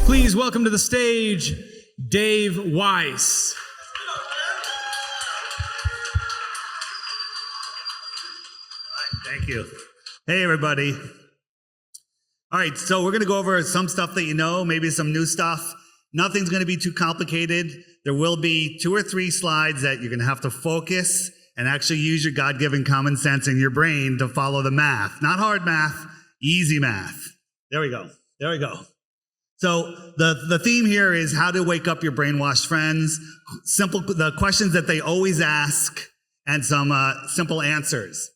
Please welcome to the stage, Dave Weiss. Thank you. Hey, everybody. All right, so we're going to go over some stuff that you know, maybe some new stuff. Nothing's going to be too complicated. There will be 2 or 3 slides that you're going to have to focus and actually use your God-given common sense in your brain to follow the math. Not hard math, easy math. There we go. There we go. So the theme here is how to wake up your brainwashed friends. The questions that they always ask, and some simple answers.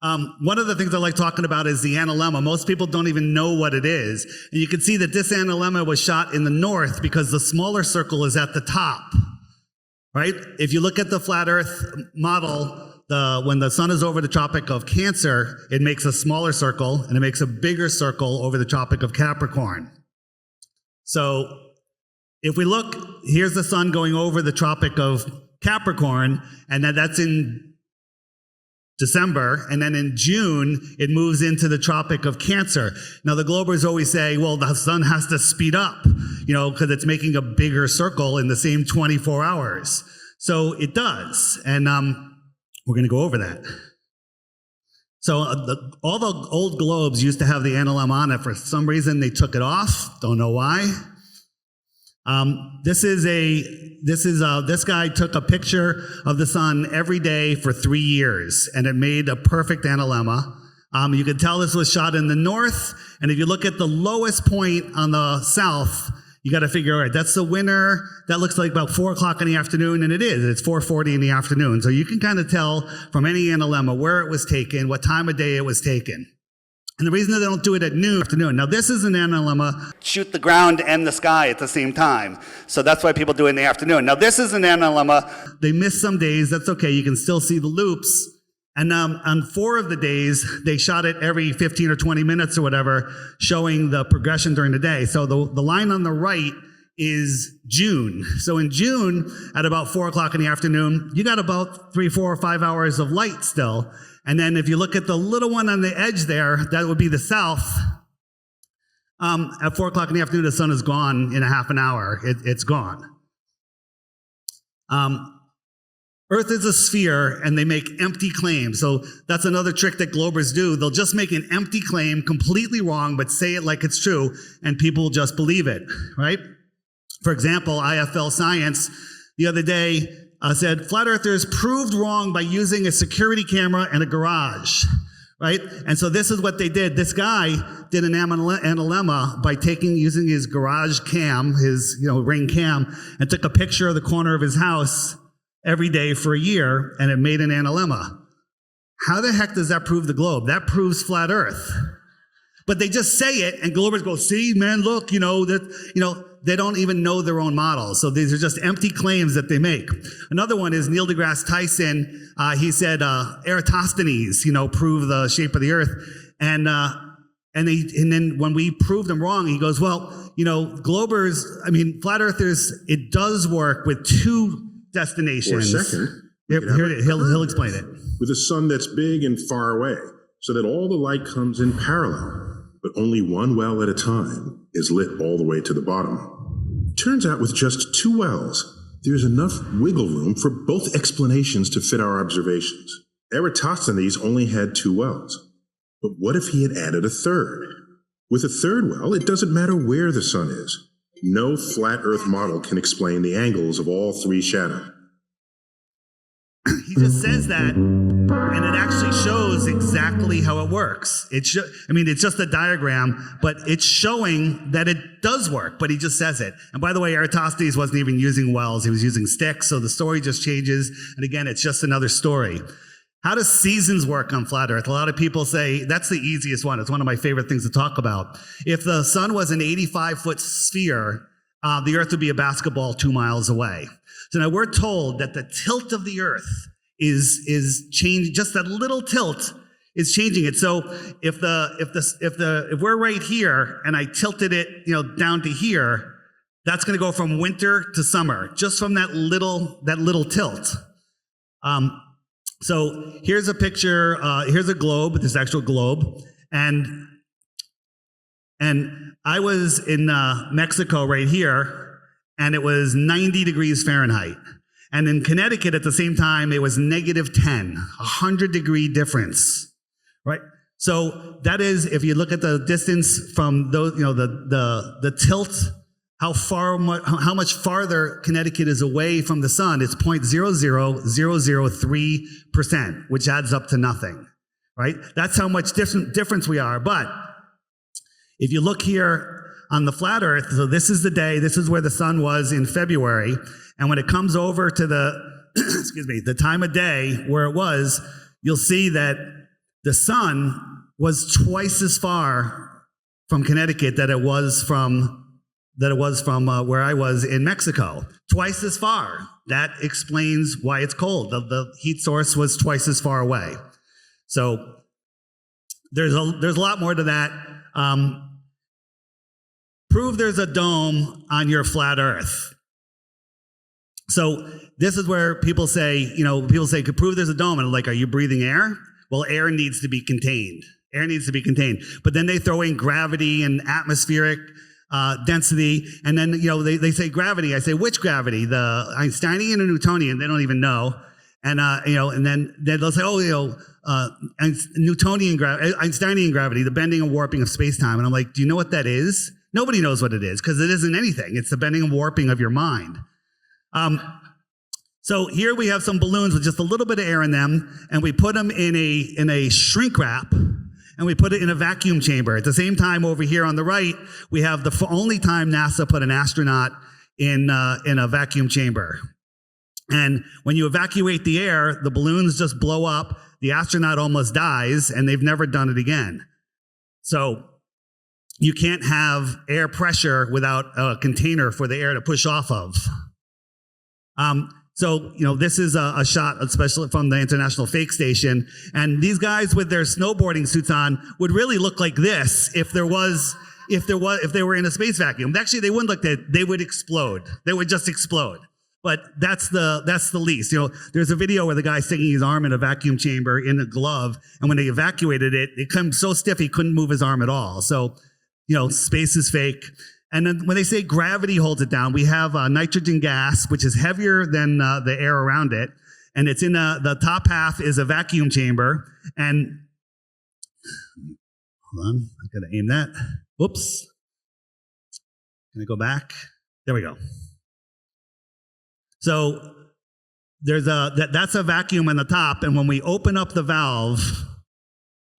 One of the things I like talking about is the analemma. Most people don't even know what it is. And you can see that this analemma was shot in the north because the smaller circle is at the top, right? If you look at the flat Earth model, when the sun is over the Tropic of Cancer, it makes a smaller circle, and it makes a bigger circle over the Tropic of Capricorn. So if we look, here's the sun going over the Tropic of Capricorn, and that's in December, and then in June, it moves into the Tropic of Cancer. Now, the Globers always say, well, the sun has to speed up, because it's making a bigger circle in the same 24 hours. So it does, and we're going to go over that. So all the old globes used to have the analemma on it. For some reason, they took it off. Don't know why. This guy took a picture of the sun every day for 3 years, and it made a perfect analemma. You can tell this was shot in the north, and if you look at the lowest point on the south, you got to figure, all right, that's the winter. That looks like about 4 o'clock in the afternoon, and it is. It's 4:40 in the afternoon. So you can kind of tell from any analemma where it was taken, what time of day it was taken. And the reason that they don't do it at noon afternoon. Now, this is an analemma. Shoot the ground and the sky at the same time. So that's why people do it in the afternoon. Now, this is an analemma. They miss some days. That's okay. You can still see the loops. And on 4 of the days, they shot it every 15 or 20 minutes or whatever, showing the progression during the day. So the line on the right is June. So in June, at about 4 o'clock in the afternoon, you got about 3, 4, or 5 hours of light still. And then if you look at the little one on the edge there, that would be the south. At 4 o'clock in the afternoon, the sun is gone in a half an hour. It's gone. Earth is a sphere, and they make empty claims. So that's another trick that Globers do. They'll just make an empty claim, completely wrong, but say it like it's true, and people just believe it, right? For example, IFL Science the other day said, flat earthers proved wrong by using a security camera in a garage, right? And so this is what they did. This guy did an analemma by using his garage cam, his Ring cam, and took a picture of the corner of his house every day for a year, and it made an analemma. How the heck does that prove the globe? That proves flat Earth. But they just say it, and Globers go, see, man, look, they don't even know their own models. So these are just empty claims that they make. Another one is Neil deGrasse Tyson. He said Eratosthenes, proved the shape of the Earth. And then when we proved him wrong, he goes, well, flat Earthers, it does work with 2 destinations. For a second, he'll explain it. With a sun that's big and far away, so that all the light comes in parallel, but only one well at a time is lit all the way to the bottom. Turns out with just 2 wells, there's enough wiggle room for both explanations to fit our observations. Eratosthenes only had 2 wells. But what if he had added a third? With a third well, it doesn't matter where the sun is. No flat Earth model can explain the angles of all 3 shadows. He just says that, and it actually shows exactly how it works. It's just a diagram, but it's showing that it does work, but he just says it. And by the way, Eratosthenes wasn't even using wells. He was using sticks, so the story just changes. And again, it's just another story. How does seasons work on flat Earth? A lot of people say that's the easiest one. It's one of my favorite things to talk about. If the sun was an 85-foot sphere, the Earth would be a basketball 2 miles away. So now we're told that the tilt of the Earth is changing. Just that little tilt is changing it. So if we're right here and I tilted it, down to here, that's going to go from winter to summer, just from that little tilt. So here's a picture. Here's a globe, this actual globe, and And I was in Mexico right here, and it was 90 degrees Fahrenheit. And in Connecticut at the same time, it was -10, 100-degree difference, right? So that is, if you look at the distance from those, the tilt, how much farther Connecticut is away from the sun, it's 0.00003%, which adds up to nothing, right? That's how much difference we are. But if you look here on the flat Earth, so this is the day, this is where the sun was in February, and when it comes over to the, the time of day where it was, you'll see that the sun was twice as far from Connecticut that it was from where I was in Mexico. Twice as far. That explains why it's cold. The heat source was twice as far away. So there's a lot more to that. Prove there's a dome on your flat Earth. So this is where people say, could prove there's a dome, and I'm like, are you breathing air? Well, air needs to be contained. Air needs to be contained. But then they throw in gravity and atmospheric density, and then they say gravity. I say, which gravity? The Einsteinian or Newtonian? They don't even know. And and then they'll say, Newtonian gravity, Einsteinian gravity, the bending and warping of space-time. And I'm like, do you know what that is? Nobody knows what it is, because it isn't anything. It's the bending and warping of your mind. So here we have some balloons with just a little bit of air in them, and we put them in a shrink wrap, and we put it in a vacuum chamber. At the same time, over here on the right, we have the only time NASA put an astronaut in a vacuum chamber. And when you evacuate the air, the balloons just blow up, the astronaut almost dies, and they've never done it again. So you can't have air pressure without a container for the air to push off of. So this is a shot, especially from the International Fake Station, and these guys with their snowboarding suits on would really look like this if they were in a space vacuum. Actually, they wouldn't look that. They would explode. They would just explode. But that's the least. There's a video where the guy's sticking his arm in a vacuum chamber in a glove, and when they evacuated it, it came so stiff he couldn't move his arm at all. So, space is fake. And then when they say gravity holds it down, we have nitrogen gas, which is heavier than the air around it. And it's in the top half is a vacuum chamber. And hold on, I gotta aim that. Whoops. Can I go back? There we go. So there's that's a vacuum on the top. And when we open up the valve,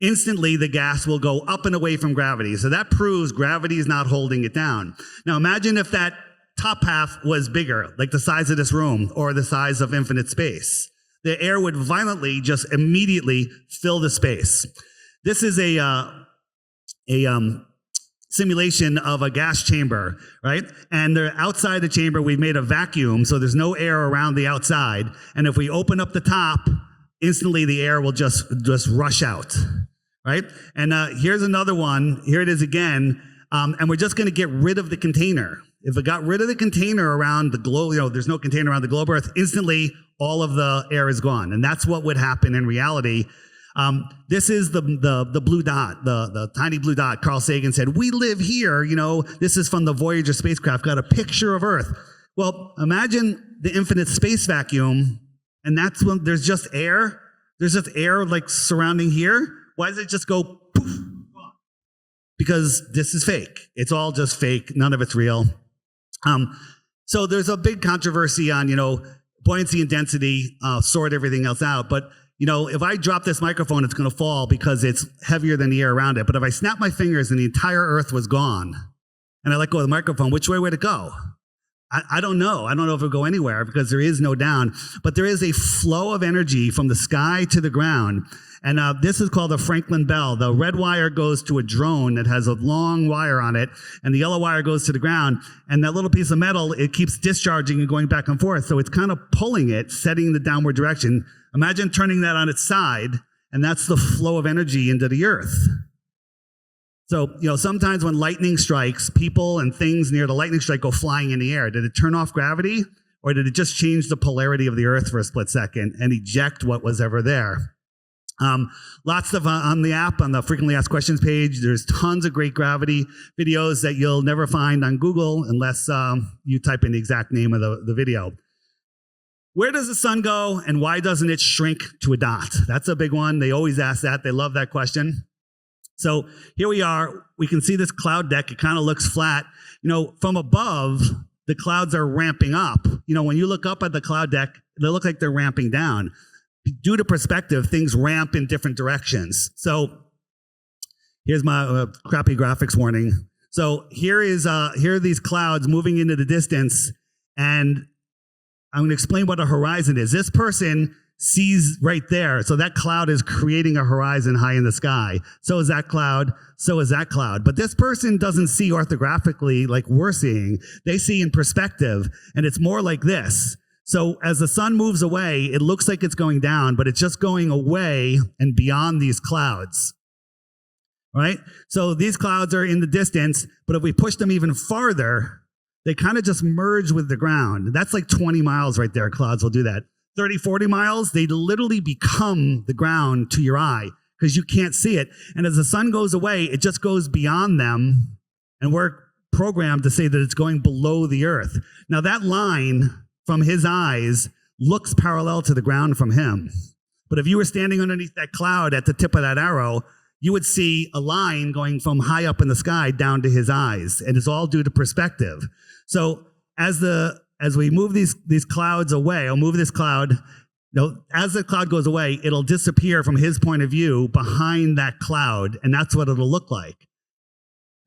instantly the gas will go up and away from gravity. So that proves gravity is not holding it down. Now imagine if that top half was bigger, like the size of this room or the size of infinite space. The air would violently just immediately fill the space. This is a simulation of a gas chamber, right? And outside the chamber, we've made a vacuum, so there's no air around the outside. And if we open up the top, instantly the air will just rush out. Right? And here's another one. Here it is again. And we're just going to get rid of the container. If it got rid of the container around the globe, there's no container around the globe Earth, instantly all of the air is gone. And that's what would happen in reality. This is the blue dot, the tiny blue dot. Carl Sagan said, we live here. This is from the Voyager spacecraft, got a picture of Earth. Well, imagine the infinite space vacuum, and that's when there's just air. There's just air like surrounding here. Why does it just go poof? Because this is fake. It's all just fake. None of it's real. So there's a big controversy on, buoyancy and density, sort everything else out. But, if I drop this microphone, it's going to fall because it's heavier than the air around it. But if I snap my fingers and the entire Earth was gone, and I let go of the microphone, which way would it go? I don't know. I don't know if it'll go anywhere because there is no down. But there is a flow of energy from the sky to the ground. And this is called a Franklin bell. The red wire goes to a drone that has a long wire on it, and the yellow wire goes to the ground. And that little piece of metal, it keeps discharging and going back and forth. So it's kind of pulling it, setting the downward direction. Imagine turning that on its side, and that's the flow of energy into the Earth. So, sometimes when lightning strikes, people and things near the lightning strike go flying in the air. Did it turn off gravity, or did it just change the polarity of the Earth for a split second and eject what was ever there? Lots of on the app, on the frequently asked questions page, there's tons of great gravity videos that you'll never find on Google unless you type in the exact name of the video. Where does the sun go and why doesn't it shrink to a dot? That's a big one. They always ask that. They love that question. So here we are. We can see this cloud deck. It kind of looks flat. You know, from above, the clouds are ramping up. You know, when you look up at the cloud deck, they look like they're ramping down. Due to perspective, things ramp in different directions. So here's my crappy graphics warning. So here are these clouds moving into the distance, and I'm going to explain what a horizon is. This person sees right there. So that cloud is creating a horizon high in the sky. So is that cloud. So is that cloud. But this person doesn't see orthographically like we're seeing. They see in perspective, and it's more like this. So as the sun moves away, it looks like it's going down, but it's just going away and beyond these clouds. Right? So these clouds are in the distance, but if we push them even farther, they kind of just merge with the ground. That's like 20 miles right there. Clouds will do that. 30, 40 miles, they literally become the ground to your eye because you can't see it. And as the sun goes away, it just goes beyond them. And we're programmed to say that it's going below the earth. Now that line from his eyes looks parallel to the ground from him. But if you were standing underneath that cloud at the tip of that arrow, you would see a line going from high up in the sky down to his eyes. And it's all due to perspective. So as we move these clouds away, I'll move this cloud. You know, as the cloud goes away, it'll disappear from his point of view behind that cloud, and that's what it'll look like.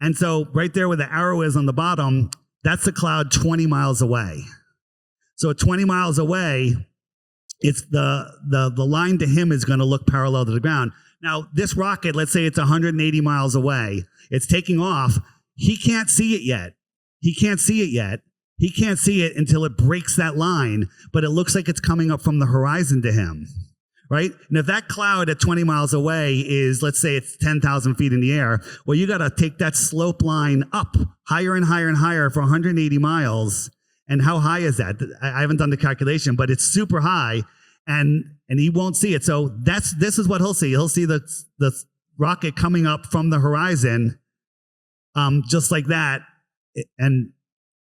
And so right there where the arrow is on the bottom, that's the cloud 20 miles away. So at 20 miles away, it's the line to him is going to look parallel to the ground. Now, this rocket, let's say it's 180 miles away. It's taking off. He can't see it yet. He can't see it yet. He can't see it until it breaks that line, but it looks like it's coming up from the horizon to him, right? And if that cloud at 20 miles away is, let's say it's 10,000 feet in the air, well, you got to take that slope line up higher and higher and higher for 180 miles. And how high is that? I haven't done the calculation, but it's super high, and he won't see it. So this is what he'll see. He'll see the rocket coming up from the horizon, just like that, and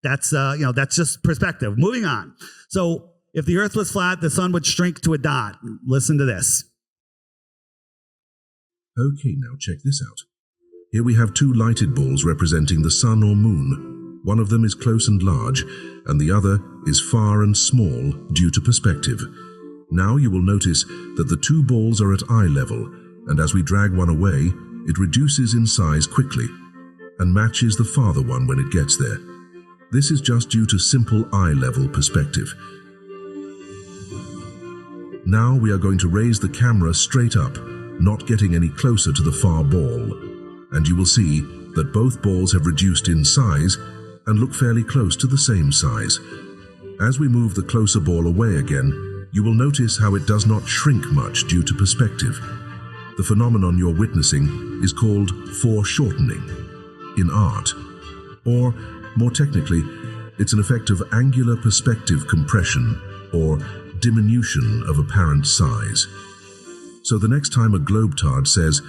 that's that's just perspective. Moving on. So if the earth was flat, the sun would shrink to a dot. Listen to this. Okay, now check this out. Here we have two lighted balls representing the sun or moon. One of them is close and large, and the other is far and small due to perspective. Now you will notice that the two balls are at eye level, and as we drag one away, it reduces in size quickly and matches the farther one when it gets there. This is just due to simple eye-level perspective. Now we are going to raise the camera straight up, not getting any closer to the far ball, and you will see that both balls have reduced in size and look fairly close to the same size. As we move the closer ball away again, you will notice how it does not shrink much due to perspective. The phenomenon you're witnessing is called foreshortening in art, or more technically, it's an effect of angular perspective compression, or diminution of apparent size. So the next time a globetard says,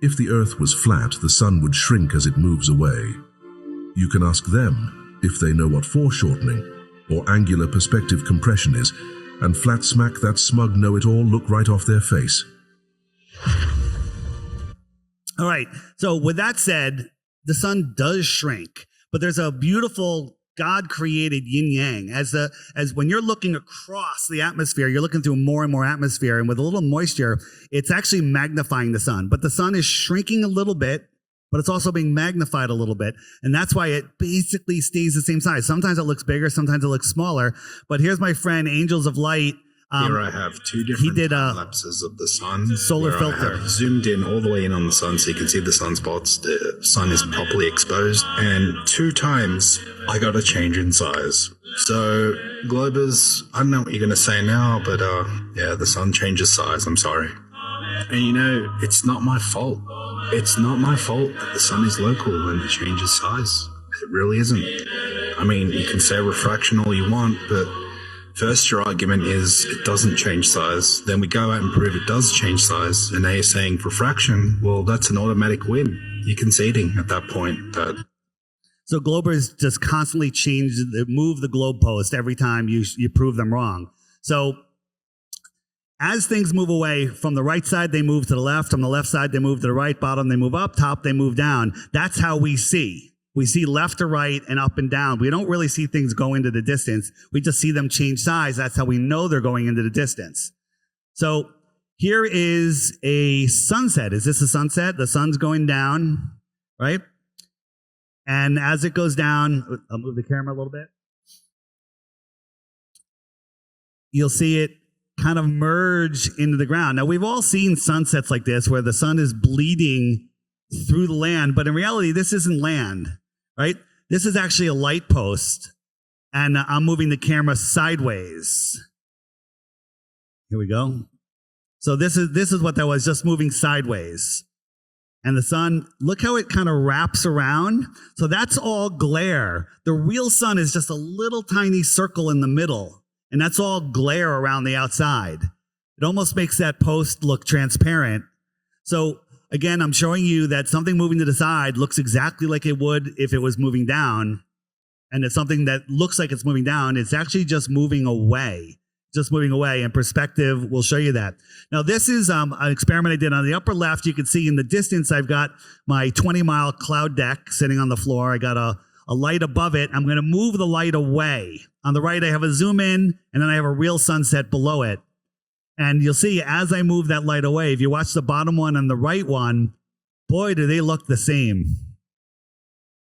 if the Earth was flat, the sun would shrink as it moves away, you can ask them if they know what foreshortening, or angular perspective compression is, and flat smack that smug know-it-all look right off their face. All right, so with that said, the sun does shrink. But there's a beautiful God-created yin-yang. As when you're looking across the atmosphere, you're looking through more and more atmosphere, and with a little moisture, it's actually magnifying the sun. But the sun is shrinking a little bit, but it's also being magnified a little bit. And that's why it basically stays the same size. Sometimes it looks bigger, sometimes it looks smaller. But here's my friend, Angels of Light. Here I have two different time lapses of the sun. Solar filter. I have zoomed in all the way in on the sun so you can see the sunspots. The sun is properly exposed. And 2 times I got a change in size. So, Globers, I don't know what you're going to say now, but yeah, the sun changes size. I'm sorry. And you know, it's not my fault. It's not my fault that the sun is local and it changes size. It really isn't. I mean, you can say refraction all you want, but First, your argument is it doesn't change size. Then we go out and prove it does change size. And now you're saying for fraction, well, that's an automatic win. You're conceding at that point that. So globers just constantly move the globe post every time you prove them wrong. So as things move away from the right side, they move to the left. From the left side, they move to the right. Bottom, they move up. Top, they move down. That's how we see. We see left to right and up and down. We don't really see things go into the distance. We just see them change size. That's how we know they're going into the distance. So here is a sunset. Is this a sunset? The sun's going down, right? And as it goes down, I'll move the camera a little bit. You'll see it kind of merge into the ground. Now, we've all seen sunsets like this where the sun is bleeding through the land, but in reality, this isn't land. Right? This is actually a light post, and I'm moving the camera sideways. Here we go. So this is what that was, just moving sideways. And the sun, look how it kind of wraps around. So that's all glare. The real sun is just a little tiny circle in the middle, and that's all glare around the outside. It almost makes that post look transparent. So again, I'm showing you that something moving to the side looks exactly like it would if it was moving down. And it's something that looks like it's moving down. It's actually just moving away. Just moving away. And perspective will show you that. Now, this is an experiment I did on the upper left. You can see in the distance, I've got my 20-mile cloud deck sitting on the floor. I got a light above it. I'm going to move the light away. On the right, I have a zoom in, and then I have a real sunset below it. And you'll see as I move that light away, if you watch the bottom one and the right one, boy, do they look the same.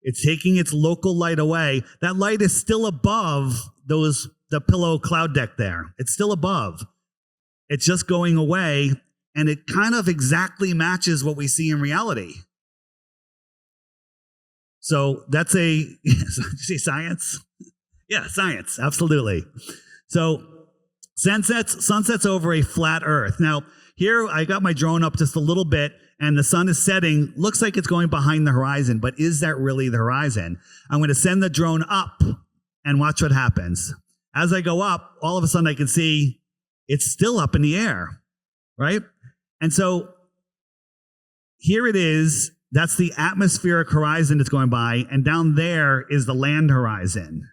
It's taking its local light away. That light is still above the pillow cloud deck there. It's still above. It's just going away, and it kind of exactly matches what we see in reality. So that's did you see science? Yeah, science, absolutely. So sunsets over a flat earth. Now, here I got my drone up just a little bit, and the sun is setting. Looks like it's going behind the horizon, but is that really the horizon? I'm going to send the drone up and watch what happens. As I go up, all of a sudden I can see it's still up in the air, right? And so here it is. That's the atmospheric horizon that's going by, and down there is the land horizon.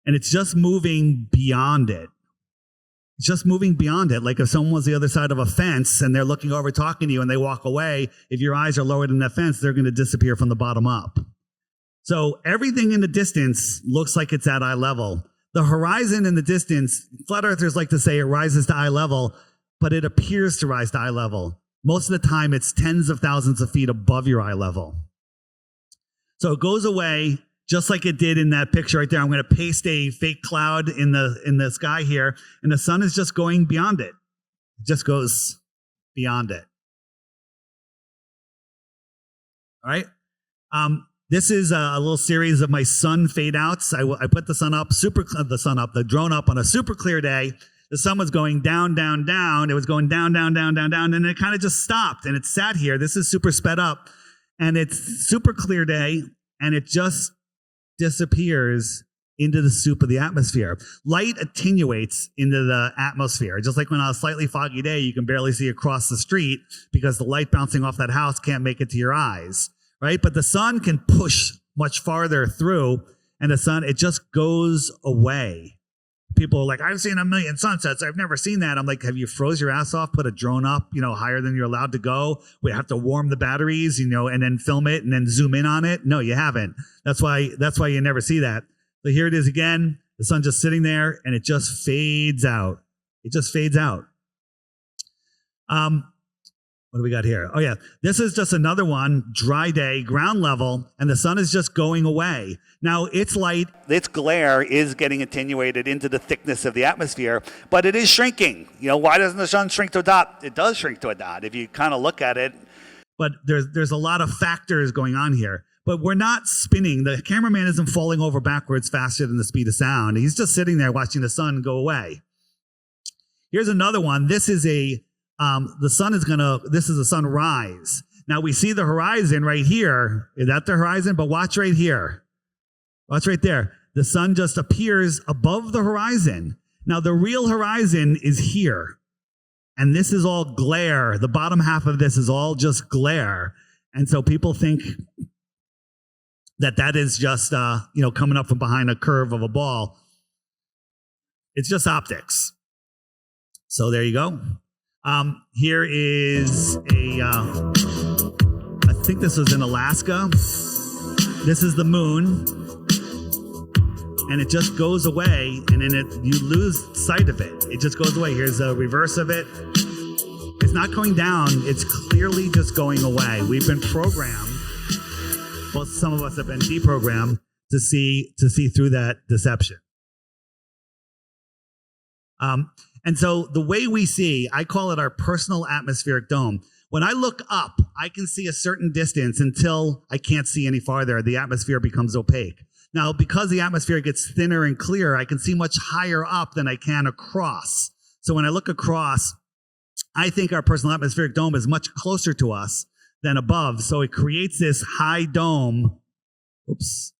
And it's just moving beyond it. It's just moving beyond it. Like if someone was the other side of a fence and they're looking over talking to you and they walk away, if your eyes are lower than that fence, they're going to disappear from the bottom up. So everything in the distance looks like it's at eye level. The horizon in the distance, flat earthers like to say it rises to eye level, but it appears to rise to eye level. Most of the time, it's tens of thousands of feet above your eye level. So it goes away just like it did in that picture right there. I'm going to paste a fake cloud in the sky here, and the sun is just going beyond it. It just goes beyond it. All right. This is a little series of my sun fade outs. I put the drone up on a super clear day. The sun was going down, down, down. It was going down, down, down, down, down, and it kind of just stopped, and it sat here. This is super sped up, and it's super clear day, and it just disappears into the soup of the atmosphere. Light attenuates into the atmosphere. Just like when on a slightly foggy day, you can barely see across the street because the light bouncing off that house can't make it to your eyes, right? But the sun can push much farther through, and the sun, it just goes away. People are like, I've seen a million sunsets. I've never seen that. I'm like, have you froze your ass off, put a drone up, higher than you're allowed to go? We have to warm the batteries, and then film it and then zoom in on it. No, you haven't. That's why you never see that. So here it is again. The sun just sitting there, and it just fades out. It just fades out. What do we got here? Oh yeah, this is just another one, dry day, ground level, and the sun is just going away. Now its light, its glare is getting attenuated into the thickness of the atmosphere, but it is shrinking. Why doesn't the sun shrink to a dot? It does shrink to a dot if you kind of look at it. But there's a lot of factors going on here. But we're not spinning. The cameraman isn't falling over backwards faster than the speed of sound. He's just sitting there watching the sun go away. Here's another one. This is this is a sunrise. Now we see the horizon right here. Is that the horizon? But watch right here. Watch right there. the sun just appears above the horizon. Now, the real horizon is here. And this is all glare. The bottom half of this is all just glare. And so people think that that is just, coming up from behind a curve of a ball. It's just optics. So there you go. Here is I think this was in Alaska. This is the moon. And it just goes away, and then you lose sight of it. It just goes away. Here's a reverse of it. It's not going down. It's clearly just going away. We've been programmed. Well, some of us have been deprogrammed to see through that deception. And so the way we see, I call it our personal atmospheric dome. When I look up, I can see a certain distance until I can't see any farther. The atmosphere becomes opaque. Now, because the atmosphere gets thinner and clearer, I can see much higher up than I can across. So when I look across, I think our personal atmospheric dome is much closer to us than above. So it creates this high dome. Oops,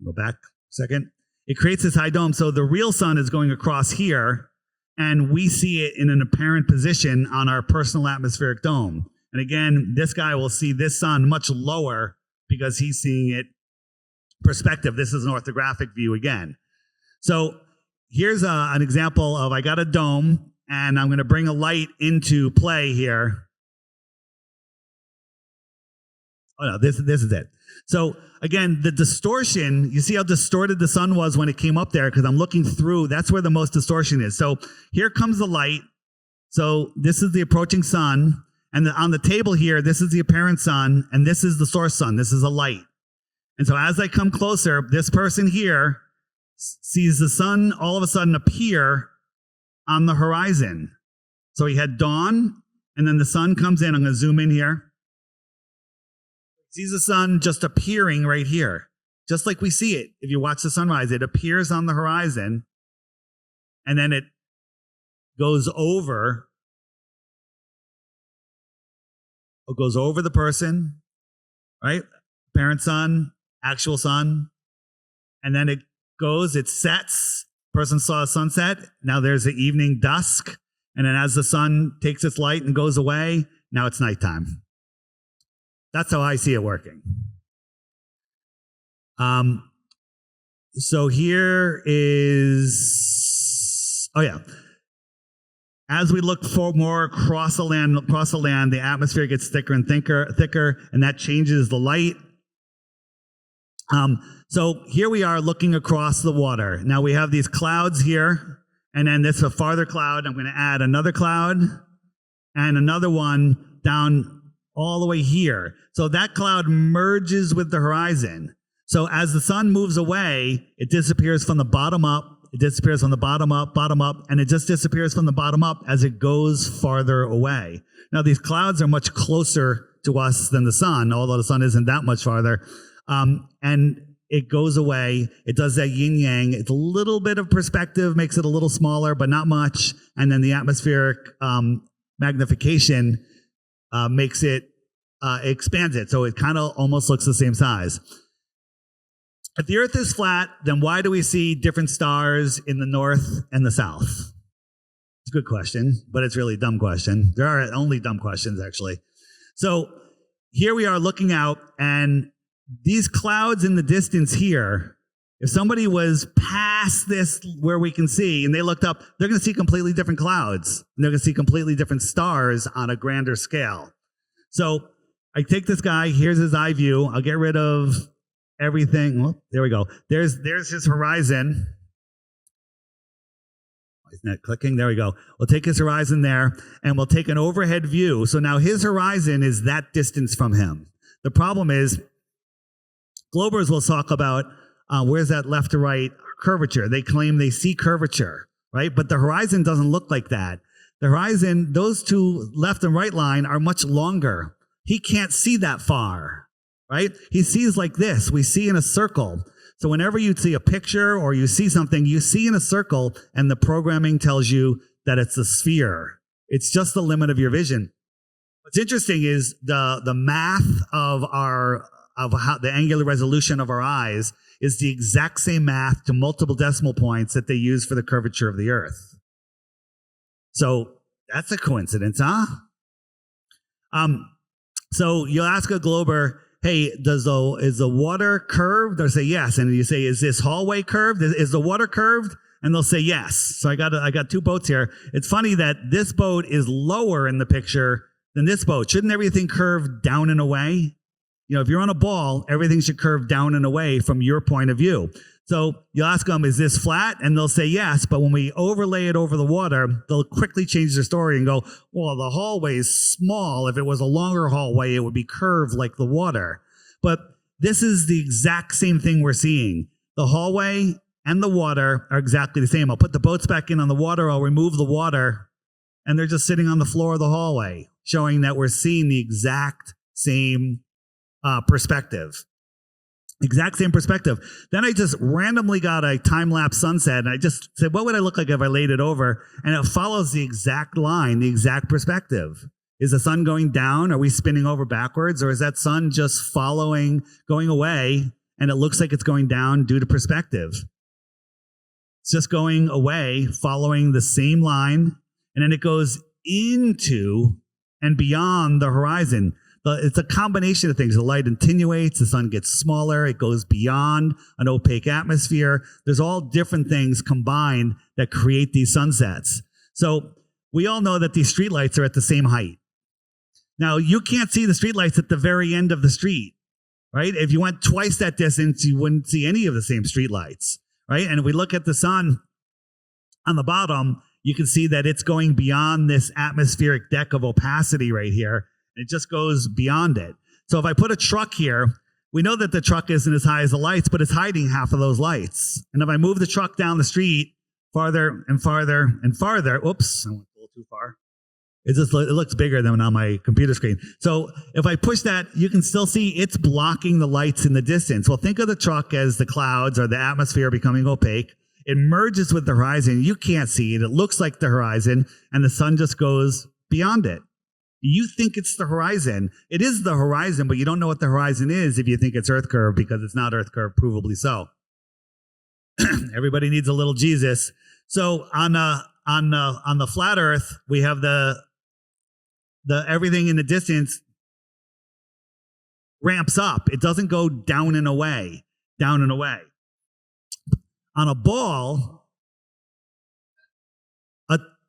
go back a second. It creates this high dome. So the real sun is going across here, and we see it in an apparent position on our personal atmospheric dome. And again, this guy will see this sun much lower because he's seeing it perspective. This is an orthographic view again. So here's an example of, I got a dome, and I'm going to bring a light into play here. Oh no, this is it. So again, the distortion, you see how distorted the sun was when it came up there, because I'm looking through, that's where the most distortion is. So here comes the light. So this is the approaching sun, and on the table here, this is the apparent sun, and this is the source sun. This is a light. And so as I come closer, this person here sees the sun all of a sudden appear on the horizon. So he had dawn, and then the sun comes in. I'm going to zoom in here. Sees the sun just appearing right here, just like we see it. If you watch the sunrise, it appears on the horizon, and then it goes over. It goes over the person, right? Parent sun, actual sun, and then it sets. Person saw a sunset. Now there's the evening dusk, and then as the sun takes its light and goes away, now it's nighttime. That's how I see it working. So here is, as we look for more across the land, the atmosphere gets thicker and thicker, and that changes the light. So here we are looking across the water. Now we have these clouds here, and then this is a farther cloud. I'm going to add another cloud and another one down all the way here. So that cloud merges with the horizon. So as the sun moves away, it disappears from the bottom up. It disappears from the bottom up, and it just disappears from the bottom up as it goes farther away. Now these clouds are much closer to us than the sun, although the sun isn't that much farther. And it goes away. It does that yin yang. It's a little bit of perspective, makes it a little smaller, but not much. And then the atmospheric magnification makes it, expands it. So it kind of almost looks the same size. If the Earth is flat, then why do we see different stars in the north and the south? It's a good question, but it's really a dumb question. There are only dumb questions, actually. So here we are looking out, and these clouds in the distance here, if somebody was past this where we can see, and they looked up, they're going to see completely different clouds. And they're going to see completely different stars on a grander scale. So I take this guy, here's his eye view. I'll get rid of everything. Well, there we go. There's his horizon. Isn't that clicking? There we go. We'll take his horizon there, and we'll take an overhead view. So now his horizon is that distance from him. The problem is, Globers will talk about where's that left to right curvature. They claim they see curvature, right? But the horizon doesn't look like that. The horizon, those two left and right line are much longer. He can't see that far, right? He sees like this. We see in a circle. So whenever you see a picture or you see something, you see in a circle, and the programming tells you that it's a sphere. It's just the limit of your vision. What's interesting is the math of our of how the angular resolution of our eyes is the exact same math to multiple decimal points that they use for the curvature of the Earth. So that's a coincidence, huh? So you'll ask a glober, hey, is the water curved? They'll say yes. And you say, is this hallway curved? Is the water curved? And they'll say yes. So I got two boats here. It's funny that this boat is lower in the picture than this boat. Shouldn't everything curve down and away? You know, if you're on a ball, everything should curve down and away from your point of view. So you'll ask them, is this flat? And they'll say yes. But when we overlay it over the water, they'll quickly change their story and go, well, the hallway is small. If it was a longer hallway, it would be curved like the water. But this is the exact same thing we're seeing. The hallway and the water are exactly the same. I'll put the boats back in on the water. I'll remove the water. And they're just sitting on the floor of the hallway, showing that we're seeing the exact same perspective. Exact same perspective. Then I just randomly got a time-lapse sunset, and I just said, what would I look like if I laid it over? And it follows the exact line, the exact perspective. Is the sun going down? Are we spinning over backwards? Or is that sun just following, going away, and it looks like it's going down due to perspective? It's just going away, following the same line, and then it goes into and beyond the horizon. It's a combination of things. The light attenuates, the sun gets smaller, it goes beyond an opaque atmosphere. There's all different things combined that create these sunsets. So we all know that these streetlights are at the same height. Now, you can't see the streetlights at the very end of the street, right? If you went twice that distance, you wouldn't see any of the same streetlights, right? And if we look at the sun on the bottom, you can see that it's going beyond this atmospheric deck of opacity right here. It just goes beyond it. So if I put a truck here, we know that the truck isn't as high as the lights, but it's hiding half of those lights. And if I move the truck down the street farther and farther and farther, oops, I went a little too far. It looks bigger than on my computer screen. So if I push that, you can still see it's blocking the lights in the distance. Well, think of the truck as the clouds or the atmosphere becoming opaque. It merges with the horizon. You can't see it. It looks like the horizon, and the sun just goes beyond it. You think it's the horizon. It is the horizon, but you don't know what the horizon is if you think it's Earth curve, because it's not Earth curve, provably so. Everybody needs a little Jesus. So on the flat Earth, we have the everything in the distance ramps up. It doesn't go down and away, down and away. On a ball,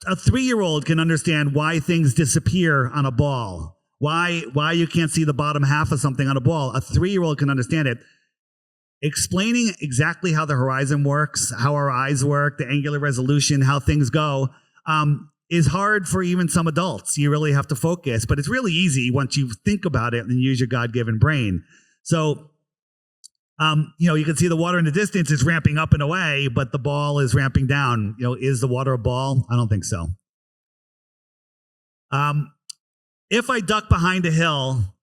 a 3-year-old can understand why things disappear on a ball. Why you can't see the bottom half of something on a ball. A 3-year-old can understand it. Explaining exactly how the horizon works, how our eyes work, the angular resolution, how things go, is hard for even some adults. You really have to focus, but it's really easy once you think about it and use your God-given brain. So, you can see the water in the distance is ramping up and away, but the ball is ramping down. Is the water a ball? I don't think so. If I duck behind a hill,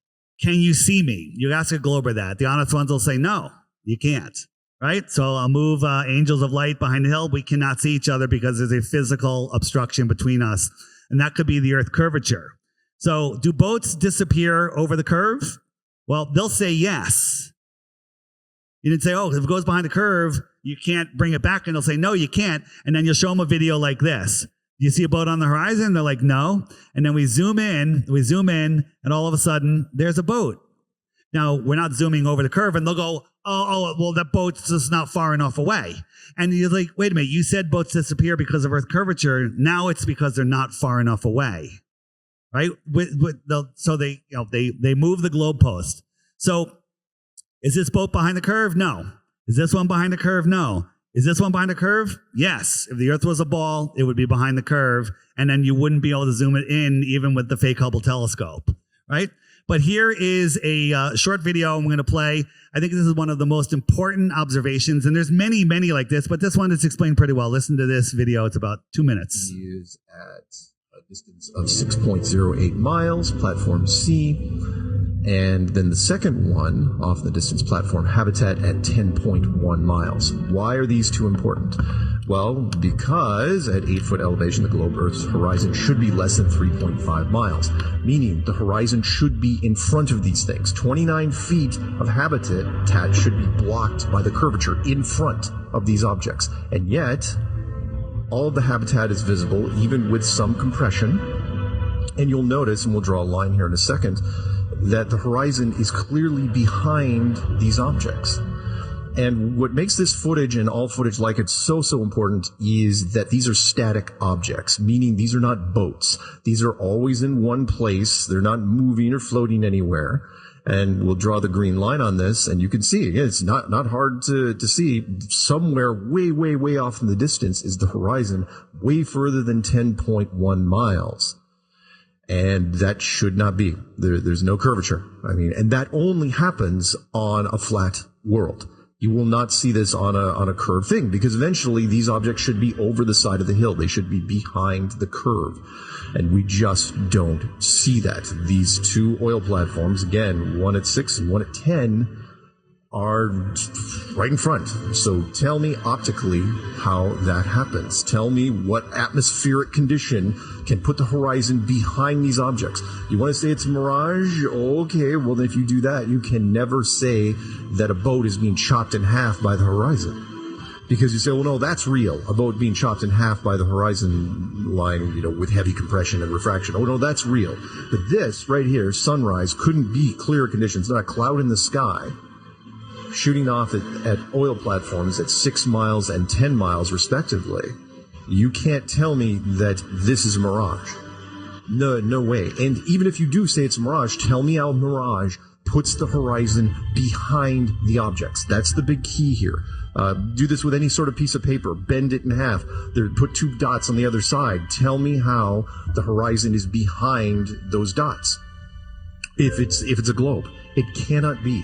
can you see me? You ask a glober that. The honest ones will say, no, you can't. Right? So I'll move angels of light behind the hill. We cannot see each other because there's a physical obstruction between us. And that could be the Earth curvature. So do boats disappear over the curve? Well, they'll say yes. You didn't say, oh, if it goes behind the curve, you can't bring it back. And they'll say, no, you can't. And then you'll show them a video like this. You see a boat on the horizon? They're like, no. And then we zoom in, and all of a sudden, there's a boat. Now, we're not zooming over the curve, and they'll go, well, that boat's just not far enough away. And you're like, wait a minute, you said boats disappear because of Earth curvature. Now it's because they're not far enough away, right? So they move the globe post. So is this boat behind the curve? No. Is this one behind the curve? No. Is this one behind the curve? Yes. If the Earth was a ball, it would be behind the curve, and then you wouldn't be able to zoom it in even with the fake Hubble telescope, right? But here is a short video I'm going to play. I think this is one of the most important observations, and there's many, many like this, but this one is explained pretty well. Listen to this video. It's about 2 minutes. Is at a distance of 6.08 miles, platform C. And then the second one, off the distance platform, habitat at 10.1 miles. Why are these two important? Well, because at 8-foot elevation, the globe Earth's horizon should be less than 3.5 miles, meaning the horizon should be in front of these things. 29 feet of habitat should be blocked by the curvature in front of these objects. And yet, all of the habitat is visible, even with some compression. And you'll notice, and we'll draw a line here in a second, that the horizon is clearly behind these objects. And what makes this footage and all footage like it so important is that these are static objects, meaning these are not boats. These are always in one place. They're not moving or floating anywhere. And we'll draw the green line on this, and you can see, again, it's not hard to see. Somewhere way off in the distance is the horizon, way further than 10.1 miles. And that should not be. There's no curvature. I mean, and that only happens on a flat world. You will not see this on a curved thing, because eventually these objects should be over the side of the hill. They should be behind the curve. And we just don't see that. These two oil platforms, again, one at 6 and one at 10, are right in front. So tell me optically how that happens. Tell me what atmospheric condition can put the horizon behind these objects. You want to say it's a mirage? Okay, well, then if you do that, you can never say that a boat is being chopped in half by the horizon. Because you say, well, no, that's real. A boat being chopped in half by the horizon line, with heavy compression and refraction. Oh, no, that's real. But this right here, sunrise, couldn't be clear conditions. Not a cloud in the sky. Shooting off at oil platforms at 6 miles and 10 miles, respectively. You can't tell me that this is a mirage. No way. And even if you do say it's a mirage, tell me how a mirage puts the horizon behind the objects. That's the big key here. Do this with any sort of piece of paper. Bend it in half. Put 2 dots on the other side. Tell me how the horizon is behind those dots. If it's a globe, it cannot be.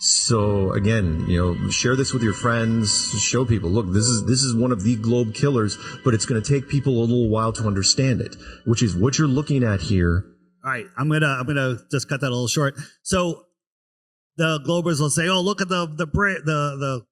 So again, share this with your friends. Show people, look, this is one of the globe killers, but it's going to take people a little while to understand it, which is what you're looking at here. All right, I'm gonna just cut that a little short. So the globers will say, "Oh, look at the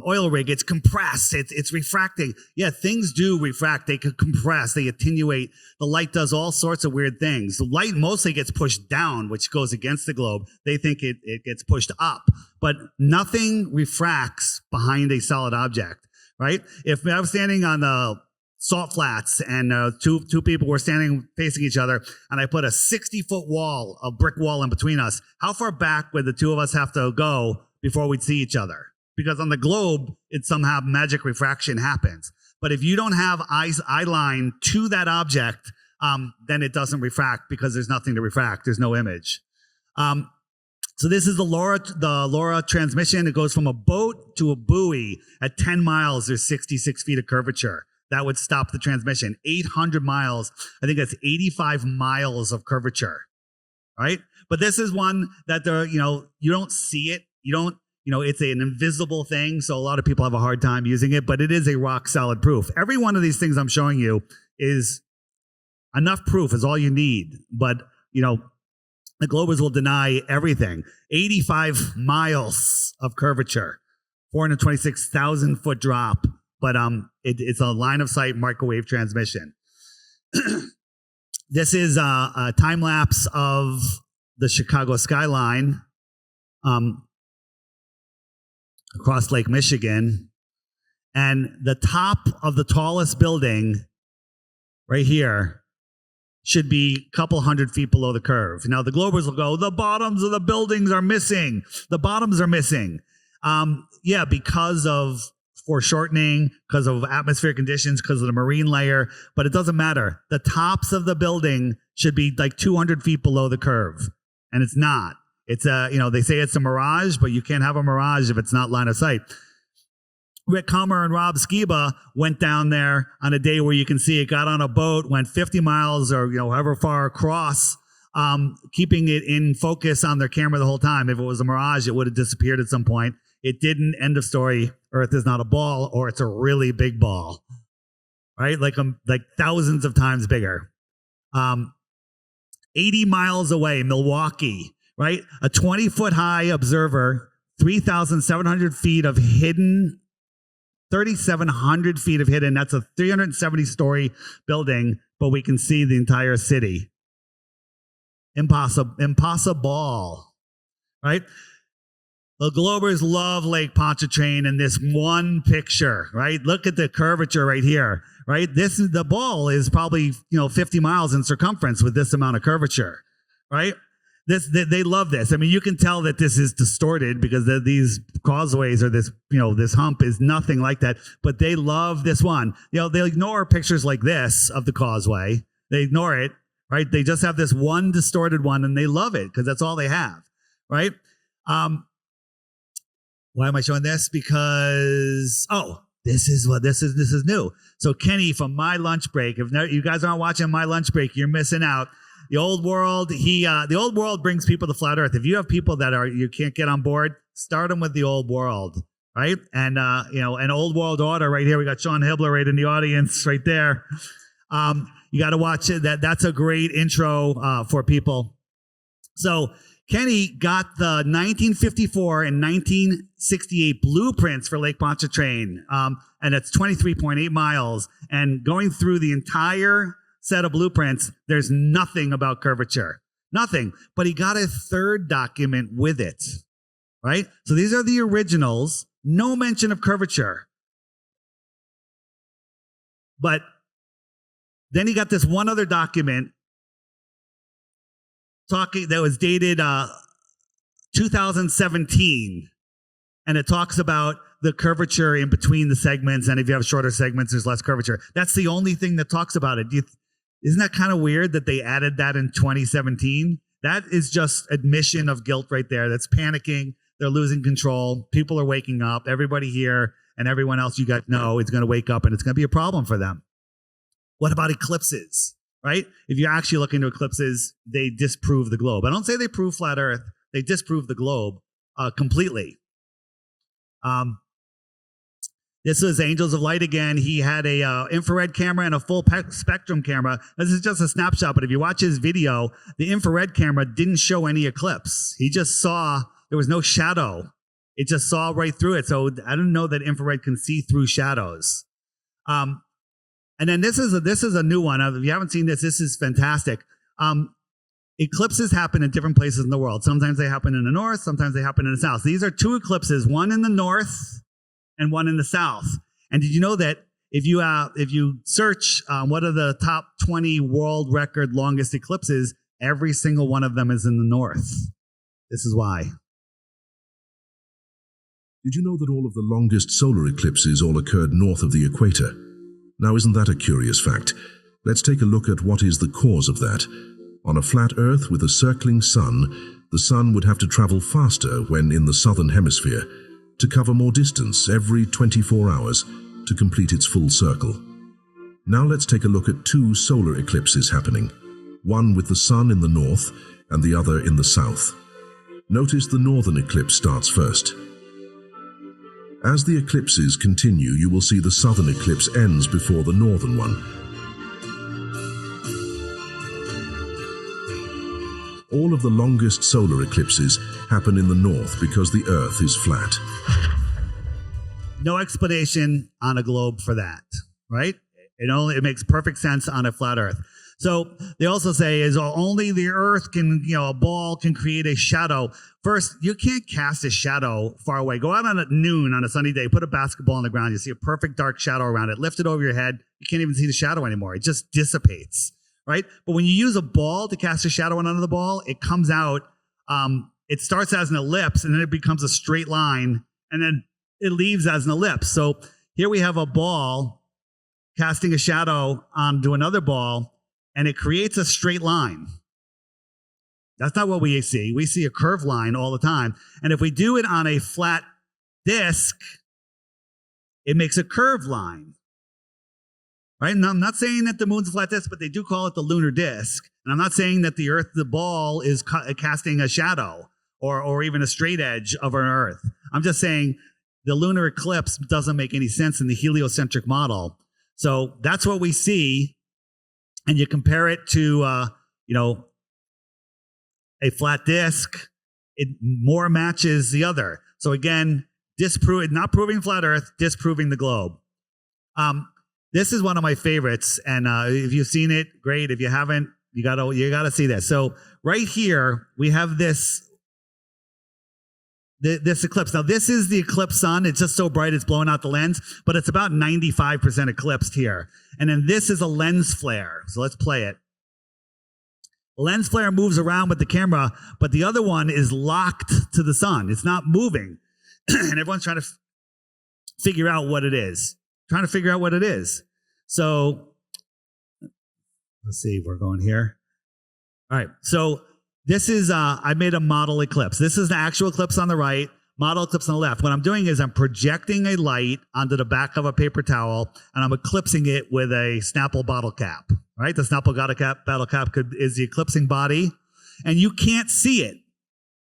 oil rig. It's compressed. It's refracting." Yeah, things do refract. They can compress. They attenuate. The light does all sorts of weird things. The light mostly gets pushed down, which goes against the globe. They think it gets pushed up, but nothing refracts behind a solid object, right? If I was standing on the salt flats and two people were standing facing each other, and I put a 60-foot wall, a brick wall in between us, how far back would the two of us have to go before we'd see each other? Because on the globe, it somehow magic refraction happens. But if you don't have eye line to that object, then it doesn't refract, because there's nothing to refract. There's no image. So this is the LoRa transmission. It goes from a boat to a buoy. At 10 miles, there's 66 feet of curvature. That would stop the transmission. 800 miles, I think that's 85 miles of curvature, right? But this is one that you don't see it. You don't. It's an invisible thing, so a lot of people have a hard time using it, but it is a rock solid proof. Every one of these things I'm showing you is enough proof, is all you need. But, the globers will deny everything. 85 miles of curvature, 426,000 foot drop, but it's a line of sight microwave transmission. This is a time lapse of the Chicago skyline. Across Lake Michigan, and the top of the tallest building right here should be a couple hundred feet below the curve. Now the globers will go, the bottoms of the buildings are missing. The bottoms are missing. Yeah, because of foreshortening, because of atmospheric conditions, because of the marine layer, but it doesn't matter. The tops of the building should be like 200 feet below the curve, and it's not. It's they say it's a mirage, but you can't have a mirage if it's not line of sight. Rick Hummer and Rob Skiba went down there on a day where you can see it, got on a boat, went 50 miles or however far across, keeping it in focus on their camera the whole time. If it was a mirage, it would have disappeared at some point. It didn't. End of story. Earth is not a ball, or it's a really big ball, right? Like thousands of times bigger. 80 miles away, Milwaukee, right? A 20-foot high observer, 3,700 feet of hidden, 3,700 feet of hidden. That's a 370-story building, but we can see the entire city. Impossible, right? The Globers love Lake Pontchartrain in this one picture, right? Look at the curvature right here, right? The ball is probably 50 miles in circumference with this amount of curvature, right? They love this. I mean, you can tell that this is distorted because these causeways or this this hump is nothing like that. But they love this one. They ignore pictures like this of the causeway. They ignore it, right? They just have this one distorted one, and they love it because that's all they have, right? Why am I showing this? Because this is new. So Kenny from My Lunch Break. If you guys aren't watching My Lunch Break, you're missing out. The Old World. The Old World brings people to Flat Earth. If you have people that you can't get on board, start them with the Old World, right? And an Old World Order right here. We got Sean Hibbler right in the audience right there. You got to watch it. That's a great intro for people. So Kenny got the 1954 and 1968 blueprints for Lake Pontchartrain, and it's 23.8 miles. And going through the entire set of blueprints, there's nothing about curvature, nothing. But he got a third document with it, right? So these are the originals, no mention of curvature. But then he got this one other document that was dated 2017, and it talks about the curvature in between the segments, and if you have shorter segments, there's less curvature. That's the only thing that talks about it. Isn't that kind of weird that they added that in 2017? That is just admission of guilt right there. That's panicking. They're losing control. People are waking up. Everybody here and everyone else you got know is going to wake up, and it's going to be a problem for them. What about eclipses? Right? If you actually look into eclipses, they disprove the globe. I don't say they prove flat Earth. They disprove the globe completely. This was Angels of Light again. He had a infrared camera and a full spectrum camera. This is just a snapshot, but if you watch his video, the infrared camera didn't show any eclipse. He just saw there was no shadow. It just saw right through it. So I don't know that infrared can see through shadows. And then this is a new one. If you haven't seen this is fantastic. Eclipses happen in different places in the world. Sometimes they happen in the north, sometimes they happen in the south. These are two eclipses, one in the north and one in the south. And did you know that if you search what are the top 20 world record longest eclipses, every single one of them is in the north. This is why. Did you know that all of the longest solar eclipses all occurred north of the equator? Now, isn't that a curious fact? Let's take a look at what is the cause of that. On a flat Earth with a circling sun, the sun would have to travel faster when in the southern hemisphere to cover more distance every 24 hours to complete its full circle. Now let's take a look at two solar eclipses happening, one with the sun in the north and the other in the south. Notice the northern eclipse starts first. As the eclipses continue, you will see the southern eclipse ends before the northern one. All of the longest solar eclipses happen in the north because the Earth is flat. No explanation on a globe for that, right? It makes perfect sense on a flat Earth. So they also say is only the Earth can, a ball can create a shadow. First, you can't cast a shadow far away. Go out at noon on a sunny day, put a basketball on the ground. You see a perfect dark shadow around it. Lift it over your head. You can't even see the shadow anymore. It just dissipates, right? But when you use a ball to cast a shadow on under the ball, it comes out. It starts as an ellipse, and then it becomes a straight line, and then it leaves as an ellipse. So here we have a ball casting a shadow onto another ball, and it creates a straight line. That's not what we see. We see a curved line all the time. And if we do it on a flat disk, it makes a curved line. Right? And I'm not saying that the moon's a flat disk, but they do call it the lunar disk. And I'm not saying that the Earth, the ball, is casting a shadow or even a straight edge of our Earth. I'm just saying the lunar eclipse doesn't make any sense in the heliocentric model. So that's what we see. And you compare it to, a flat disk, it more matches the other. So again, not proving flat Earth, disproving the globe. This is one of my favorites, and if you've seen it, great. If you haven't, you gotta see this. So right here we have this eclipse. Now this is the eclipse sun. It's just so bright it's blowing out the lens, but it's about 95% eclipsed here. And then this is a lens flare. So let's play it. The lens flare moves around with the camera, but the other one is locked to the sun. It's not moving. And everyone's trying to figure out what it is. So let's see, we're going here. All right. So this is, I made a model eclipse. This is the actual eclipse on the right, model eclipse on the left. What I'm doing is I'm projecting a light onto the back of a paper towel, and I'm eclipsing it with a Snapple bottle cap. Right? The Snapple bottle cap is the eclipsing body, and you can't see it.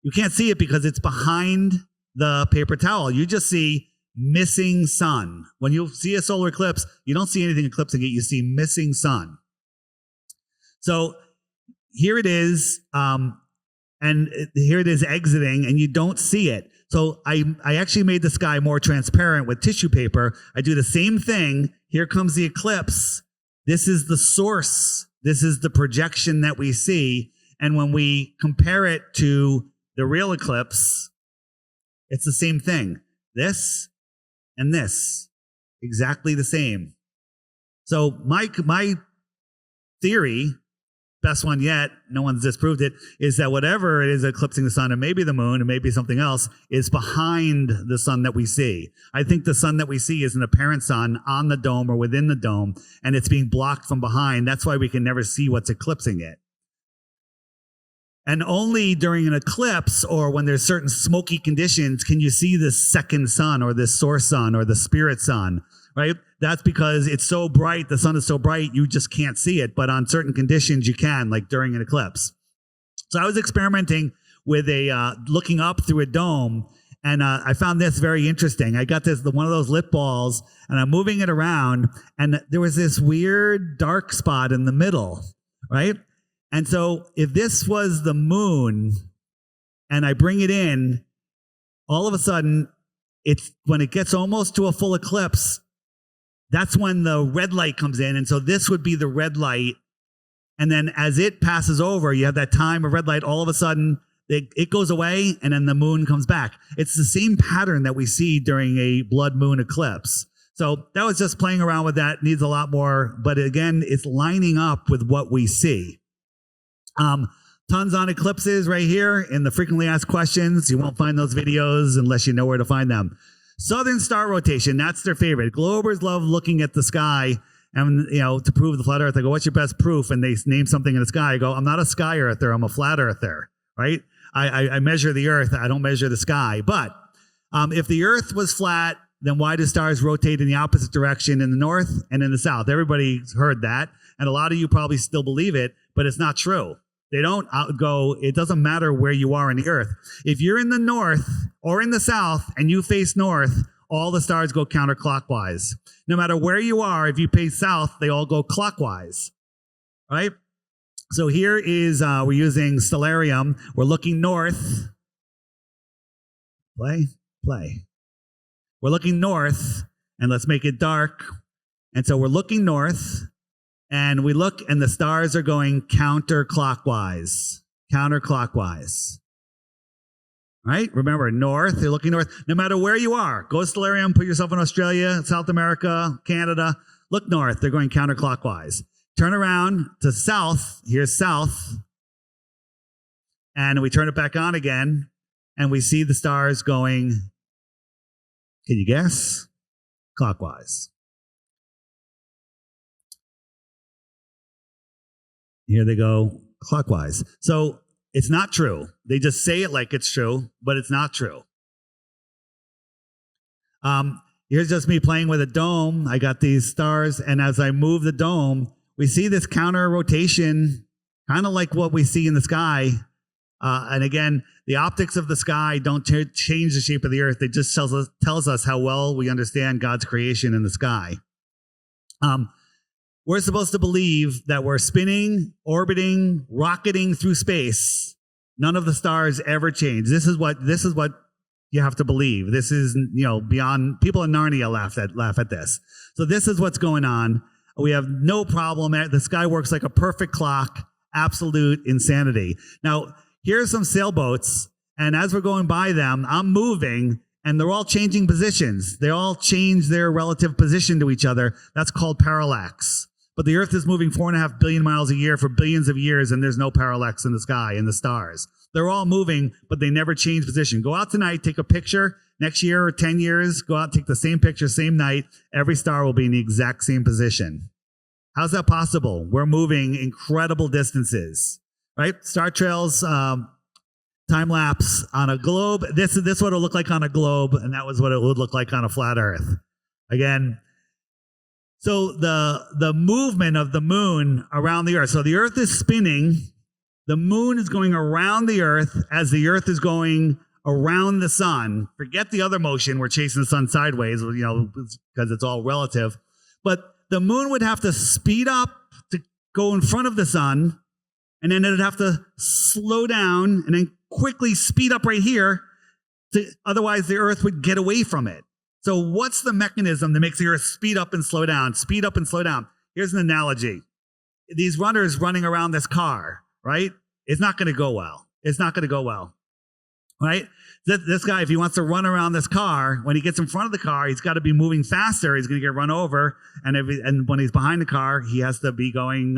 You can't see it because it's behind the paper towel. You just see missing sun. When you see a solar eclipse, you don't see anything eclipsing it. You see missing sun. So here it is, and here it is exiting, and you don't see it. So I actually made the sky more transparent with tissue paper. I do the same thing. Here comes the eclipse. This is the source. This is the projection that we see. And when we compare it to the real eclipse, it's the same thing. This and this, exactly the same. So my theory, best one yet, no one's disproved it, is that whatever it is eclipsing the sun, and maybe the moon, and maybe something else, is behind the sun that we see. I think the sun that we see is an apparent sun on the dome or within the dome, and it's being blocked from behind. That's why we can never see what's eclipsing it. And only during an eclipse or when there's certain smoky conditions can you see the second sun or the source sun or the spirit sun, right? That's because it's so bright, the sun is so bright, you just can't see it. But on certain conditions, you can, like during an eclipse. So I was experimenting with looking up through a dome, and I found this very interesting. I got one of those lit balls, and I'm moving it around, and there was this weird dark spot in the middle, right? And so if this was the moon and I bring it in, all of a sudden, when it gets almost to a full eclipse, that's when the red light comes in. And so this would be the red light. And then as it passes over, you have that time of red light, all of a sudden it goes away and then the moon comes back. It's the same pattern that we see during a blood moon eclipse. So that was just playing around with that. Needs a lot more. But again, it's lining up with what we see. Tons on eclipses right here in the frequently asked questions. You won't find those videos unless you know where to find them. Southern star rotation, that's their favorite. Globers love looking at the sky and, to prove the flat earth. I go, what's your best proof? And they name something in the sky. I go, I'm not a sky earther. I'm a flat earther, right? I measure the earth. I don't measure the sky. But if the earth was flat, then why do stars rotate in the opposite direction in the north and in the south? Everybody's heard that. And a lot of you probably still believe it, but it's not true. They don't it doesn't matter where you are in the earth. If you're in the north or in the south and you face north, all the stars go counterclockwise. No matter where you are, if you face south, they all go clockwise, right? So here is, we're using stellarium. We're looking north. Play. We're looking north, and let's make it dark. And so we're looking north. And we look, and the stars are going counterclockwise. Right? Remember, north, you're looking north. No matter where you are, go to stellarium, put yourself in Australia, South America, Canada. Look north, they're going counterclockwise. Turn around to south. Here's south. And we turn it back on again, and we see the stars going, can you guess? Clockwise. Here they go clockwise. So it's not true. They just say it like it's true, but it's not true. Here's just me playing with a dome. I got these stars, and as I move the dome, we see this counter rotation, kind of like what we see in the sky. And again, the optics of the sky don't change the shape of the earth. It just tells us how well we understand God's creation in the sky. We're supposed to believe that we're spinning, orbiting, rocketing through space, None of the stars ever change. This is what you have to believe. This is, beyond, people in Narnia laugh at this. So this is what's going on. We have no problem. The sky works like a perfect clock, absolute insanity. Now, here's some sailboats, and as we're going by them, I'm moving, and they're all changing positions. They all change their relative position to each other. That's called parallax. But the Earth is moving 4.5 billion miles a year for billions of years, and there's no parallax in the sky, in the stars. They're all moving, but they never change position. Go out tonight, take a picture. Next year or 10 years, go out, take the same picture, same night. Every star will be in the exact same position. How's that possible? We're moving incredible distances, right? Star trails, time lapse on a globe. This is what it'll look like on a globe, and that was what it would look like on a flat Earth. Again, so the movement of the moon around the Earth. So the Earth is spinning. The moon is going around the Earth as the Earth is going around the sun. Forget the other motion. We're chasing the sun sideways, because it's all relative. But the moon would have to speed up to go in front of the sun, and then it'd have to slow down and then quickly speed up right here. Otherwise, the Earth would get away from it. So what's the mechanism that makes the Earth speed up and slow down, speed up and slow down? Here's an analogy. These runners running around this car, right? It's not going to go well. It's not going to go well, right? This guy, if he wants to run around this car, when he gets in front of the car, he's got to be moving faster. He's going to get run over. And when he's behind the car, he has to be going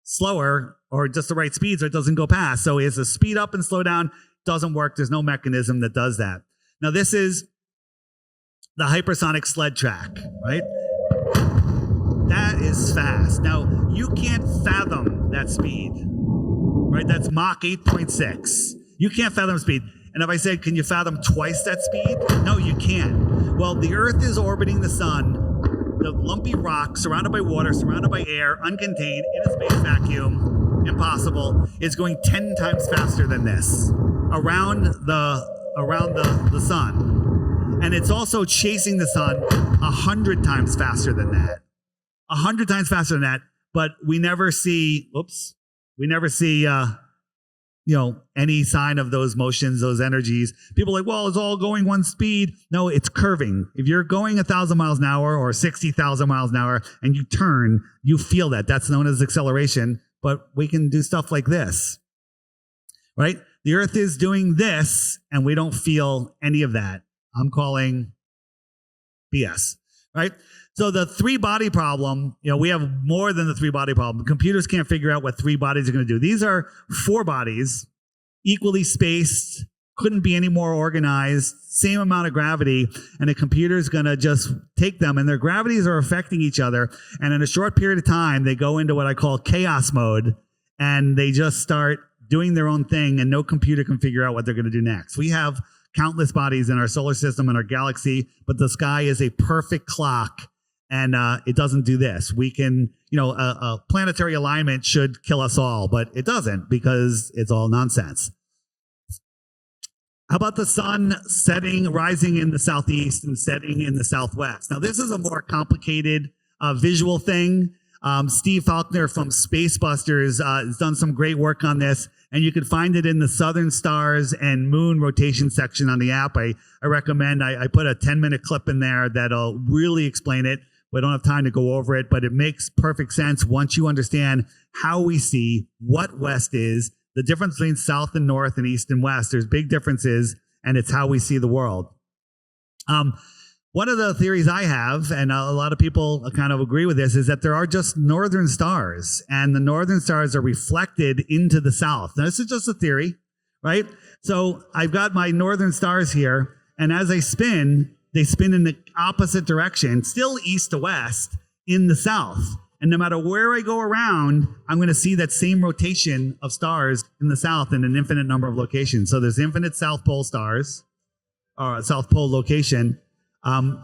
slower or just the right speed so it doesn't go past. So he has to speed up and slow down. Doesn't work. There's no mechanism that does that. Now, this is the hypersonic sled track, right? That is fast. Now, you can't fathom that speed, right? That's Mach 8.6. You can't fathom speed. And if I said, can you fathom twice that speed? No, you can't. Well, the Earth is orbiting the sun, the lumpy rock, surrounded by water, surrounded by air, uncontained, in a space vacuum, impossible, is going 10 times faster than this around the sun. And it's also chasing the sun 100 times faster than that. 100 times faster than that. But we never see, any sign of those motions, those energies. People are like, well, it's all going one speed. No, it's curving. If you're going 1,000 miles an hour or 60,000 miles an hour and you turn, you feel that. That's known as acceleration. But we can do stuff like this, right? The Earth is doing this and we don't feel any of that. I'm calling BS, right? So the three-body problem, we have more than the three-body problem. Computers can't figure out what three bodies are going to do. These are four bodies, equally spaced, couldn't be any more organized, same amount of gravity, and a computer is going to just take them, and their gravities are affecting each other, and in a short period of time, they go into what I call chaos mode, and they just start doing their own thing, and no computer can figure out what they're going to do next. We have countless bodies in our solar system and our galaxy, but the sky is a perfect clock. And it doesn't do this. We can, a planetary alignment should kill us all, but it doesn't because it's all nonsense. How about the sun rising in the southeast and setting in the southwest? Now, this is a more complicated visual thing. Steve Faulkner from Spacebusters has done some great work on this, and you can find it in the Southern Stars and Moon rotation section on the app. I recommend, I put a 10-minute clip in there that'll really explain it. We don't have time to go over it, but it makes perfect sense once you understand how we see what west is, the difference between south and north and east and west. There's big differences, and it's how we see the world. One of the theories I have, and a lot of people kind of agree with this, is that there are just northern stars, and the northern stars are reflected into the south. Now, this is just a theory, right? So I've got my northern stars here, and as I spin, they spin in the opposite direction, still east to west, in the south. And no matter where I go around, I'm going to see that same rotation of stars in the south in an infinite number of locations. So there's infinite South Pole stars, or South Pole location. And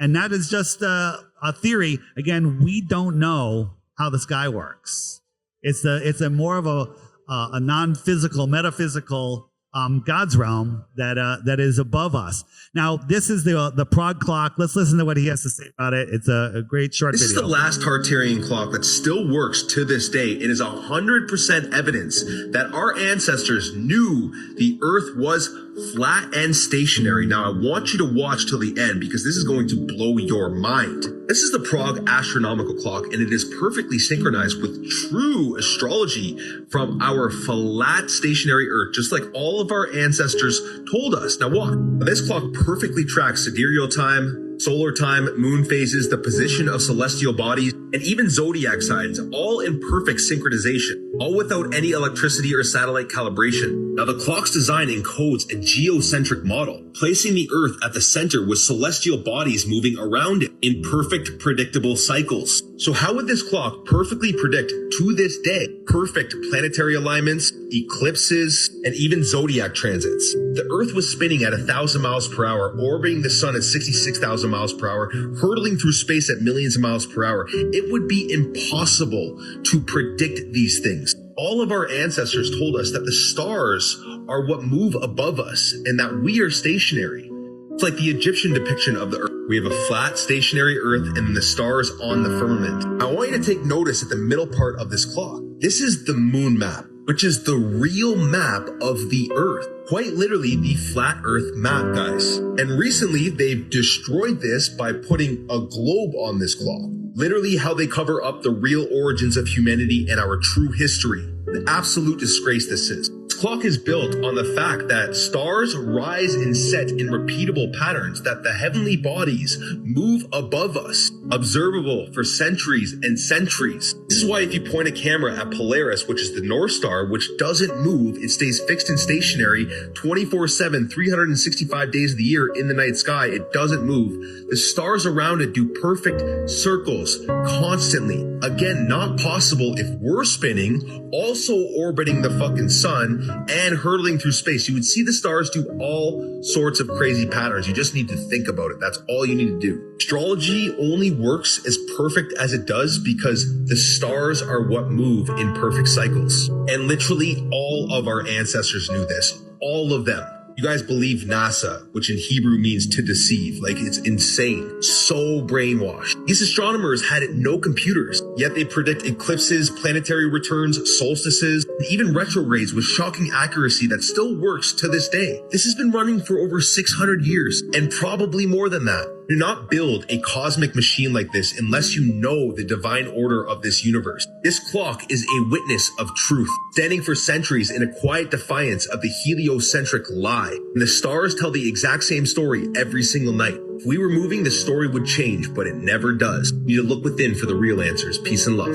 that is just a theory. Again, we don't know how the sky works. It's a more of a non-physical, metaphysical God's realm that is above us. Now, this is the Prague clock. Let's listen to what he has to say about it. It's a great short This video. is the last Tartarian clock that still works to this day. It is 100% evidence that our ancestors knew the Earth was flat and stationary. Now, I want you to watch till the end because this is going to blow your mind. This is the Prague astronomical clock, and it is perfectly synchronized with true astrology from our flat stationary Earth, just like all of our ancestors told us. Now, what? This clock perfectly tracks sidereal time, solar time, moon phases, the position of celestial bodies, and even zodiac signs, all in perfect synchronization, all without any electricity or satellite calibration. Now, the clock's design encodes a geocentric model, placing the Earth at the center with celestial bodies moving around it in perfect, predictable cycles. So how would this clock perfectly predict, to this day, perfect planetary alignments, eclipses, and even zodiac transits? The Earth was spinning at 1,000 miles per hour, orbiting the sun at 66,000 miles per hour, hurtling through space at millions of miles per hour. It would be impossible to predict these things. All of our ancestors told us that the stars are what move above us and that we are stationary. It's like the Egyptian depiction of the Earth. We have a flat, stationary Earth and then the stars on the firmament. I want you to take notice at the middle part of this clock. This is the moon map, which is the real map of the Earth. Quite literally the flat Earth map, guys. And recently they've destroyed this by putting a globe on this clock. Literally how they cover up the real origins of humanity and our true history. The absolute disgrace this is. This clock is built on the fact that stars rise and set in repeatable patterns, that the heavenly bodies move above us, observable for centuries and centuries. This is why if you point a camera at Polaris, which is the North Star, which doesn't move, it stays fixed and stationary 24/7, 365 days of the year in the night sky, it doesn't move. The stars around it do perfect circles constantly. Again, not possible if we're spinning, also orbiting the fucking sun and hurtling through space. You would see the stars do all sorts of crazy patterns. You just need to think about it. That's all you need to do. Astrology only works as perfect as it does because the stars are what move in perfect cycles. And literally all of our ancestors knew this. All of them. You guys believe NASA, which in Hebrew means to deceive. Like, it's insane. So brainwashed. These astronomers had no computers, yet they predict eclipses, planetary returns, solstices, and even retrogrades with shocking accuracy that still works to this day. This has been running for over 600 years, and probably more than that. Do not build a cosmic machine like this unless you know the divine order of this universe. This clock is a witness of truth, standing for centuries in a quiet defiance of the heliocentric lie. And the stars tell the exact same story every single night. If we were moving, the story would change, but it never does. You need to look within for the real answers. Peace and love.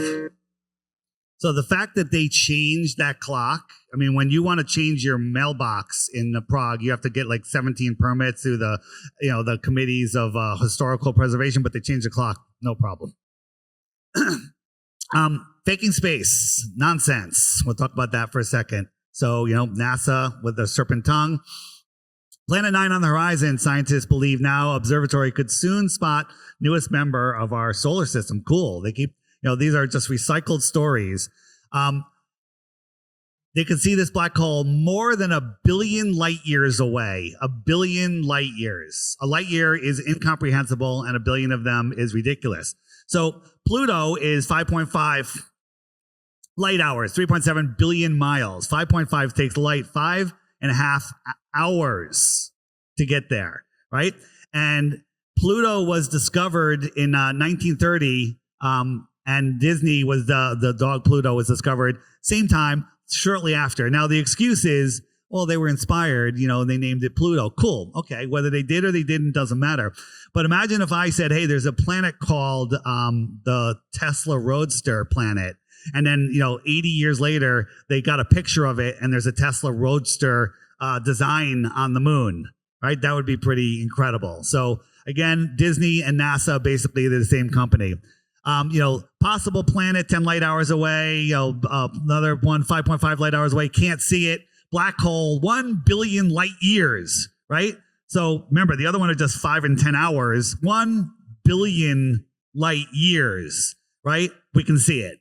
So the fact that they changed that clock, I mean, when you want to change your mailbox in Prague, you have to get like 17 permits through the committees of historical preservation, but they changed the clock, no problem. Faking space, nonsense. We'll talk about that for a second. So, NASA with the serpent tongue. Planet 9 on the horizon, scientists believe now observatory could soon spot newest member of our solar system. Cool. They keep, these are just recycled stories. They could see this black hole more than 1 billion light years away. 1 billion light years. A light year is incomprehensible, and 1 billion of them is ridiculous. So Pluto is 5.5 light hours, 3.7 billion miles. 5.5 takes light 5.5 hours to get there, right? And Pluto was discovered in 1930, and Disney was the dog Pluto was discovered same time, shortly after. Now the excuse is, well, they were inspired, they named it Pluto. Cool. Okay. Whether they did or they didn't doesn't matter. But imagine if I said, hey, there's a planet called the Tesla Roadster planet. And then, 80 years later, they got a picture of it and there's a Tesla Roadster design on the moon, right? That would be pretty incredible. So again, Disney and NASA, basically they're the same company. Possible planet 10 light hours away, another one 5.5 light hours away, can't see it. Black hole 1 billion light years, right? So remember, the other one are just 5 and 10 hours, 1 billion light years, right? We can see it.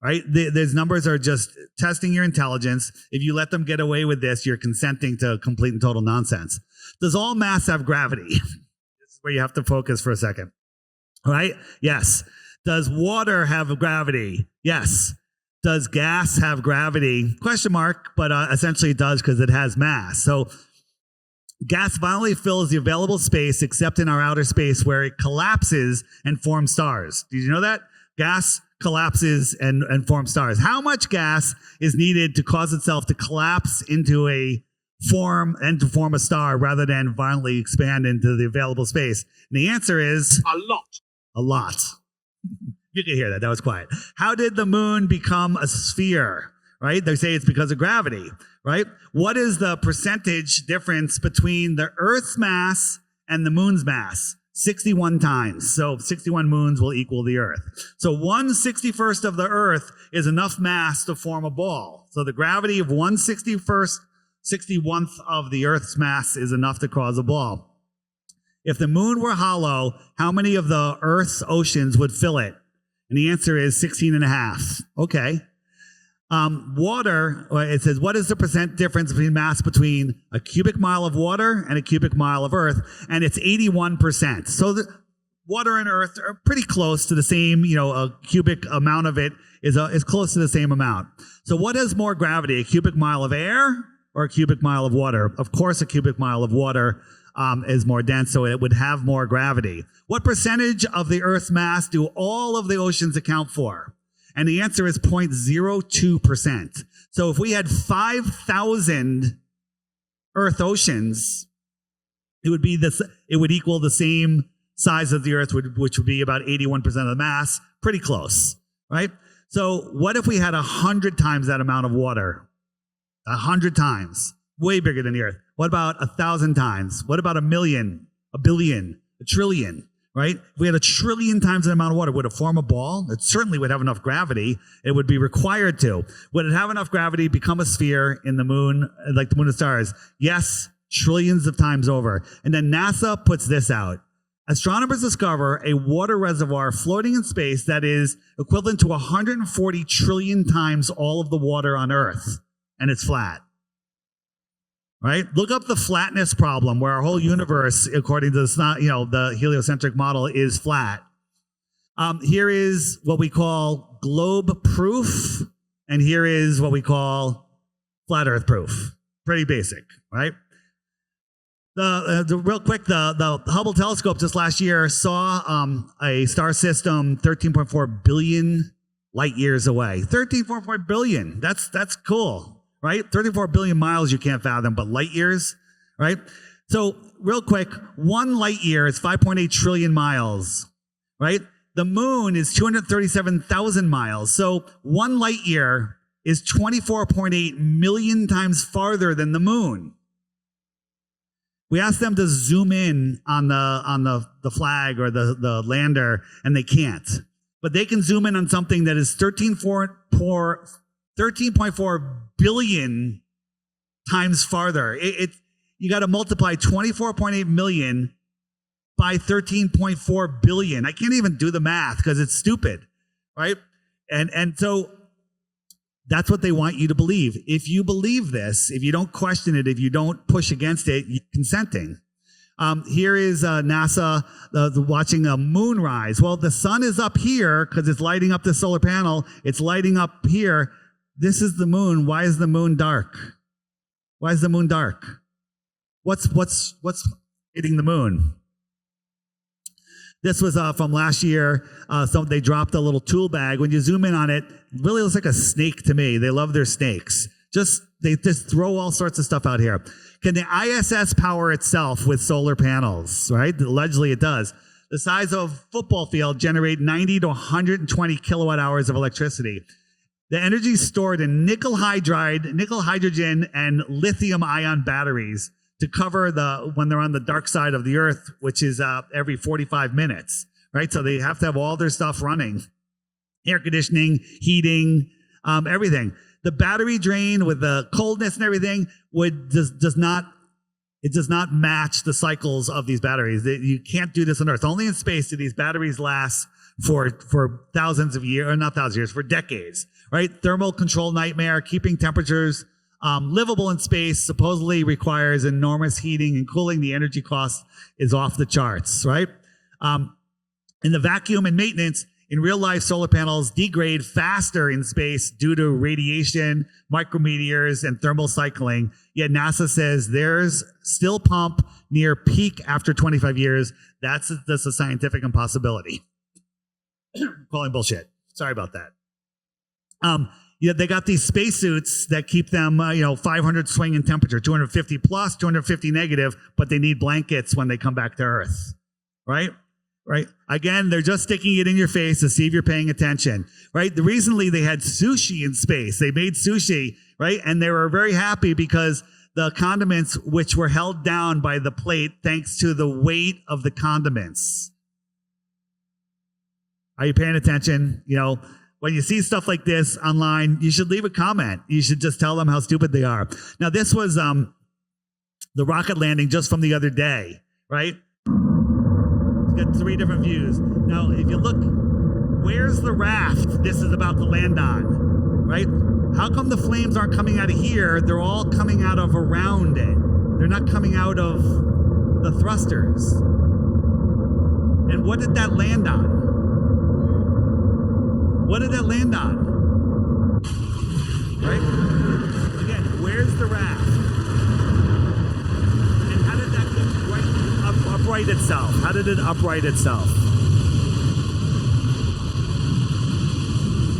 right? These numbers are just testing your intelligence. If you let them get away with this, you're consenting to complete and total nonsense. Does all mass have gravity? This is where you have to focus for a second. All right? Yes. Does water have gravity? Yes. Does gas have gravity? Question mark, but essentially it does because it has mass. So gas violently fills the available space except in our outer space where it collapses and forms stars. Did you know that? Gas collapses and forms stars. How much gas is needed to cause itself to collapse into a form and to form a star rather than violently expand into the available space? And the answer is A lot. a lot. You can hear that. That was quiet. How did the moon become a sphere? Right? They say it's because of gravity. Right? What is the percentage difference between the Earth's mass and the moon's mass? 61 times. So 61 moons will equal the Earth. So 1/61st of the Earth is enough mass to form a ball. So the gravity of 1/61th of the Earth's mass is enough to cause a ball. If the moon were hollow, how many of the Earth's oceans would fill it? And the answer is 16.5. Okay. Water, it says, what is the percent difference between mass between a cubic mile of water and a cubic mile of earth? And it's 81%. So the water and earth are pretty close to the same, a cubic amount of it is close to the same amount. So what has more gravity, a cubic mile of air or a cubic mile of water? Of course, a cubic mile of water is more dense, so it would have more gravity. What percentage of the Earth's mass do all of the oceans account for? And the answer is 0.02%. So if we had 5,000 Earth oceans, it would equal the same size of the Earth, which would be about 81% of the mass. Pretty close, right? So what if we had 100 times that amount of water? 100 times, way bigger than the Earth. What about 1,000 times? What about 1,000,000, 1,000,000,000, 1,000,000,000,000? Right? If we had 1,000,000,000,000 times the amount of water, would it form a ball? It certainly would have enough gravity. It would be required to. Would it have enough gravity, become a sphere in the moon, like the moon and stars? Yes, trillions of times over. And then NASA puts this out. Astronomers discover a water reservoir floating in space that is equivalent to 140 trillion times all of the water on Earth. And it's flat. Right? Look up the flatness problem, where our whole universe, according to the heliocentric model, is flat. Here is what we call globe proof, and here is what we call flat Earth proof. Pretty basic, right? Real quick, the Hubble telescope just last year saw a star system 13.4 billion light years away. 13.4 billion. That's cool. Right? 34 billion miles you can't fathom, but light years, right? So real quick, 1 light year is 5.8 trillion miles, right? The moon is 237,000 miles. So 1 light year is 24.8 million times farther than the moon. We asked them to zoom in on the flag or the lander, and they can't. But they can zoom in on something that is 13.4 billion times farther. You got to multiply 24.8 million by 13.4 billion. I can't even do the math because it's stupid, right? And so that's what they want you to believe. If you believe this, if you don't question it, if you don't push against it, you're consenting. Here is NASA watching a moonrise. Well, the sun is up here because it's lighting up the solar panel. It's lighting up here. This is the moon. Why is the moon dark? Why is the moon dark? What's hitting the moon? This was from last year. So they dropped a little tool bag. When you zoom in on it, it really looks like a snake to me. They love their snakes. They just throw all sorts of stuff out here. Can the ISS power itself with solar panels? Right? Allegedly, it does. The size of a football field generate 90 to 120 kilowatt hours of electricity. The energy is stored in nickel hydride, nickel hydrogen, and lithium ion batteries to cover when they're on the dark side of the Earth, which is every 45 minutes, right? So they have to have all their stuff running. Air conditioning, heating, everything. The battery drain with the coldness and everything does not match the cycles of these batteries. You can't do this on Earth. Only in space do these batteries last for thousands of years, or not thousands of years, for decades, right? Thermal control nightmare, keeping temperatures livable in space supposedly requires enormous heating and cooling. The energy cost is off the charts, right? In the vacuum and maintenance, in real life, solar panels degrade faster in space due to radiation, micrometeors, and thermal cycling. Yet NASA says there's still pump near peak after 25 years. That's a scientific impossibility. Calling bullshit. Sorry about that. Yeah, they got these spacesuits that keep them, 500 swing in temperature, 250 plus, 250 negative, but they need blankets when they come back to Earth, right? Right. Again, they're just sticking it in your face to see if you're paying attention, right? Recently, they had sushi in space. They made sushi, right? And they were very happy because the condiments, which were held down by the plate thanks to the weight of the condiments. Are you paying attention? When you see stuff like this online, you should leave a comment. You should just tell them how stupid they are. Now, this was the rocket landing just from the other day, right? Got 3 different views. Now, if you look, where's the raft this is about to land on, right? How come the flames aren't coming out of here? They're all coming out of around it. They're not coming out of the thrusters. And what did that land on? What did that land on? Right? Again, where's the raft? And how did that upright itself? How did it upright itself?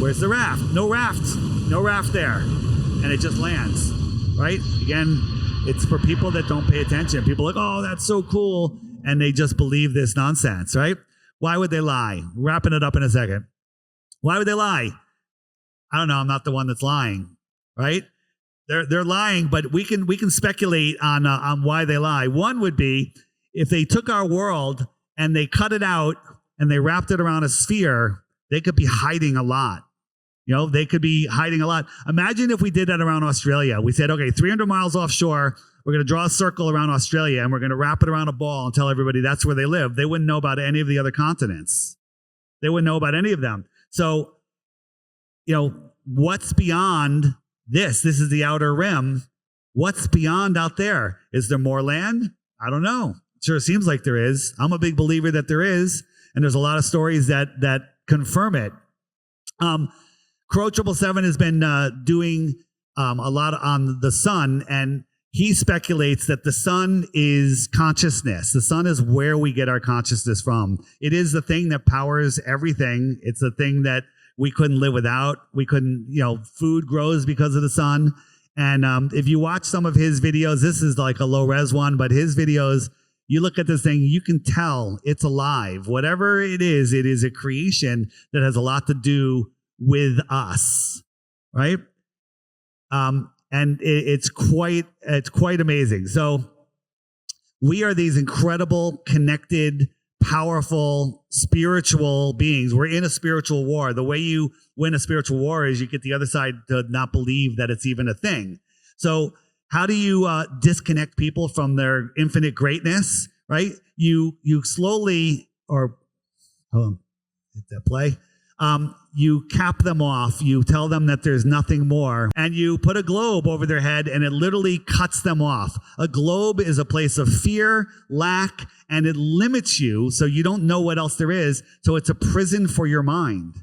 Where's the raft? No raft. No raft there. And it just lands, right? Again, it's for people that don't pay attention. People are like, oh, that's so cool. And they just believe this nonsense, right? Why would they lie? Wrapping it up in a second. Why would they lie? I don't know. I'm not the one that's lying, right? They're lying, but we can speculate on why they lie. One would be if they took our world and they cut it out and they wrapped it around a sphere, they could be hiding a lot. They could be hiding a lot. Imagine if we did that around Australia. We said, okay, 300 miles offshore, we're going to draw a circle around Australia and we're going to wrap it around a ball and tell everybody that's where they live. They wouldn't know about any of the other continents. They wouldn't know about any of them. So, what's beyond this? This is the outer rim. What's beyond out there? Is there more land? I don't know. Sure seems like there is. I'm a big believer that there is. And there's a lot of stories that confirm it. Crow 777 has been doing a lot on the sun, and he speculates that the sun is consciousness. The sun is where we get our consciousness from. It is the thing that powers everything. It's the thing that we couldn't live without. We couldn't, food grows because of the sun. And if you watch some of his videos, this is like a low res one, but his videos, you look at this thing, you can tell it's alive. Whatever it is a creation that has a lot to do with us, right? And it's quite amazing. So we are these incredible, connected, powerful, spiritual beings. We're in a spiritual war. The way you win a spiritual war is you get the other side to not believe that it's even a thing. So how do you disconnect people from their infinite greatness, right? You slowly, or hit that play. You cap them off, you tell them that there's nothing more, and you put a globe over their head and it literally cuts them off. A globe is a place of fear, lack, and it limits you so you don't know what else there is. So it's a prison for your mind.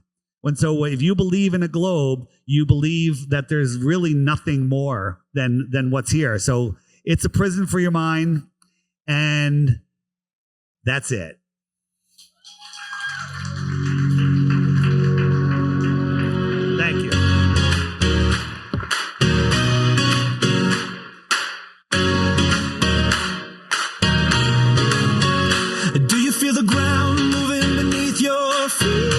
So if you believe in a globe, you believe that there's really nothing more than what's here. So it's a prison for your mind, and that's it. Thank you. Do you feel the ground moving beneath your feet?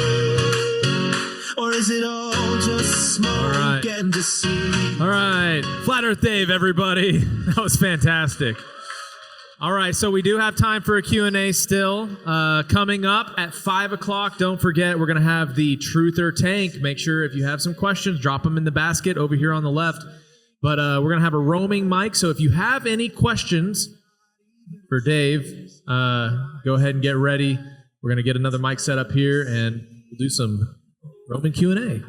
Or is it all just smoke and deceit? All right. Flat Earth Dave, everybody. That was fantastic. All right, so we do have time for a Q&A still. Coming up at 5 o'clock, don't forget, we're going to have the Truther Tank. Make sure if you have some questions, drop them in the basket over here on the left. But we're going to have a roaming mic, so if you have any questions for Dave, go ahead and get ready. we're gonna get another mic set up here and we'll do some Roman Q&A.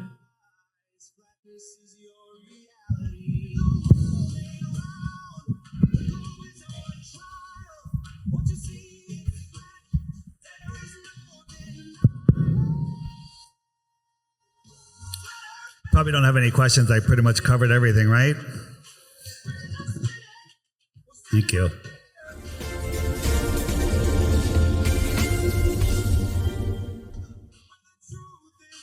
Probably don't have any questions. I pretty much covered everything, right? Thank you.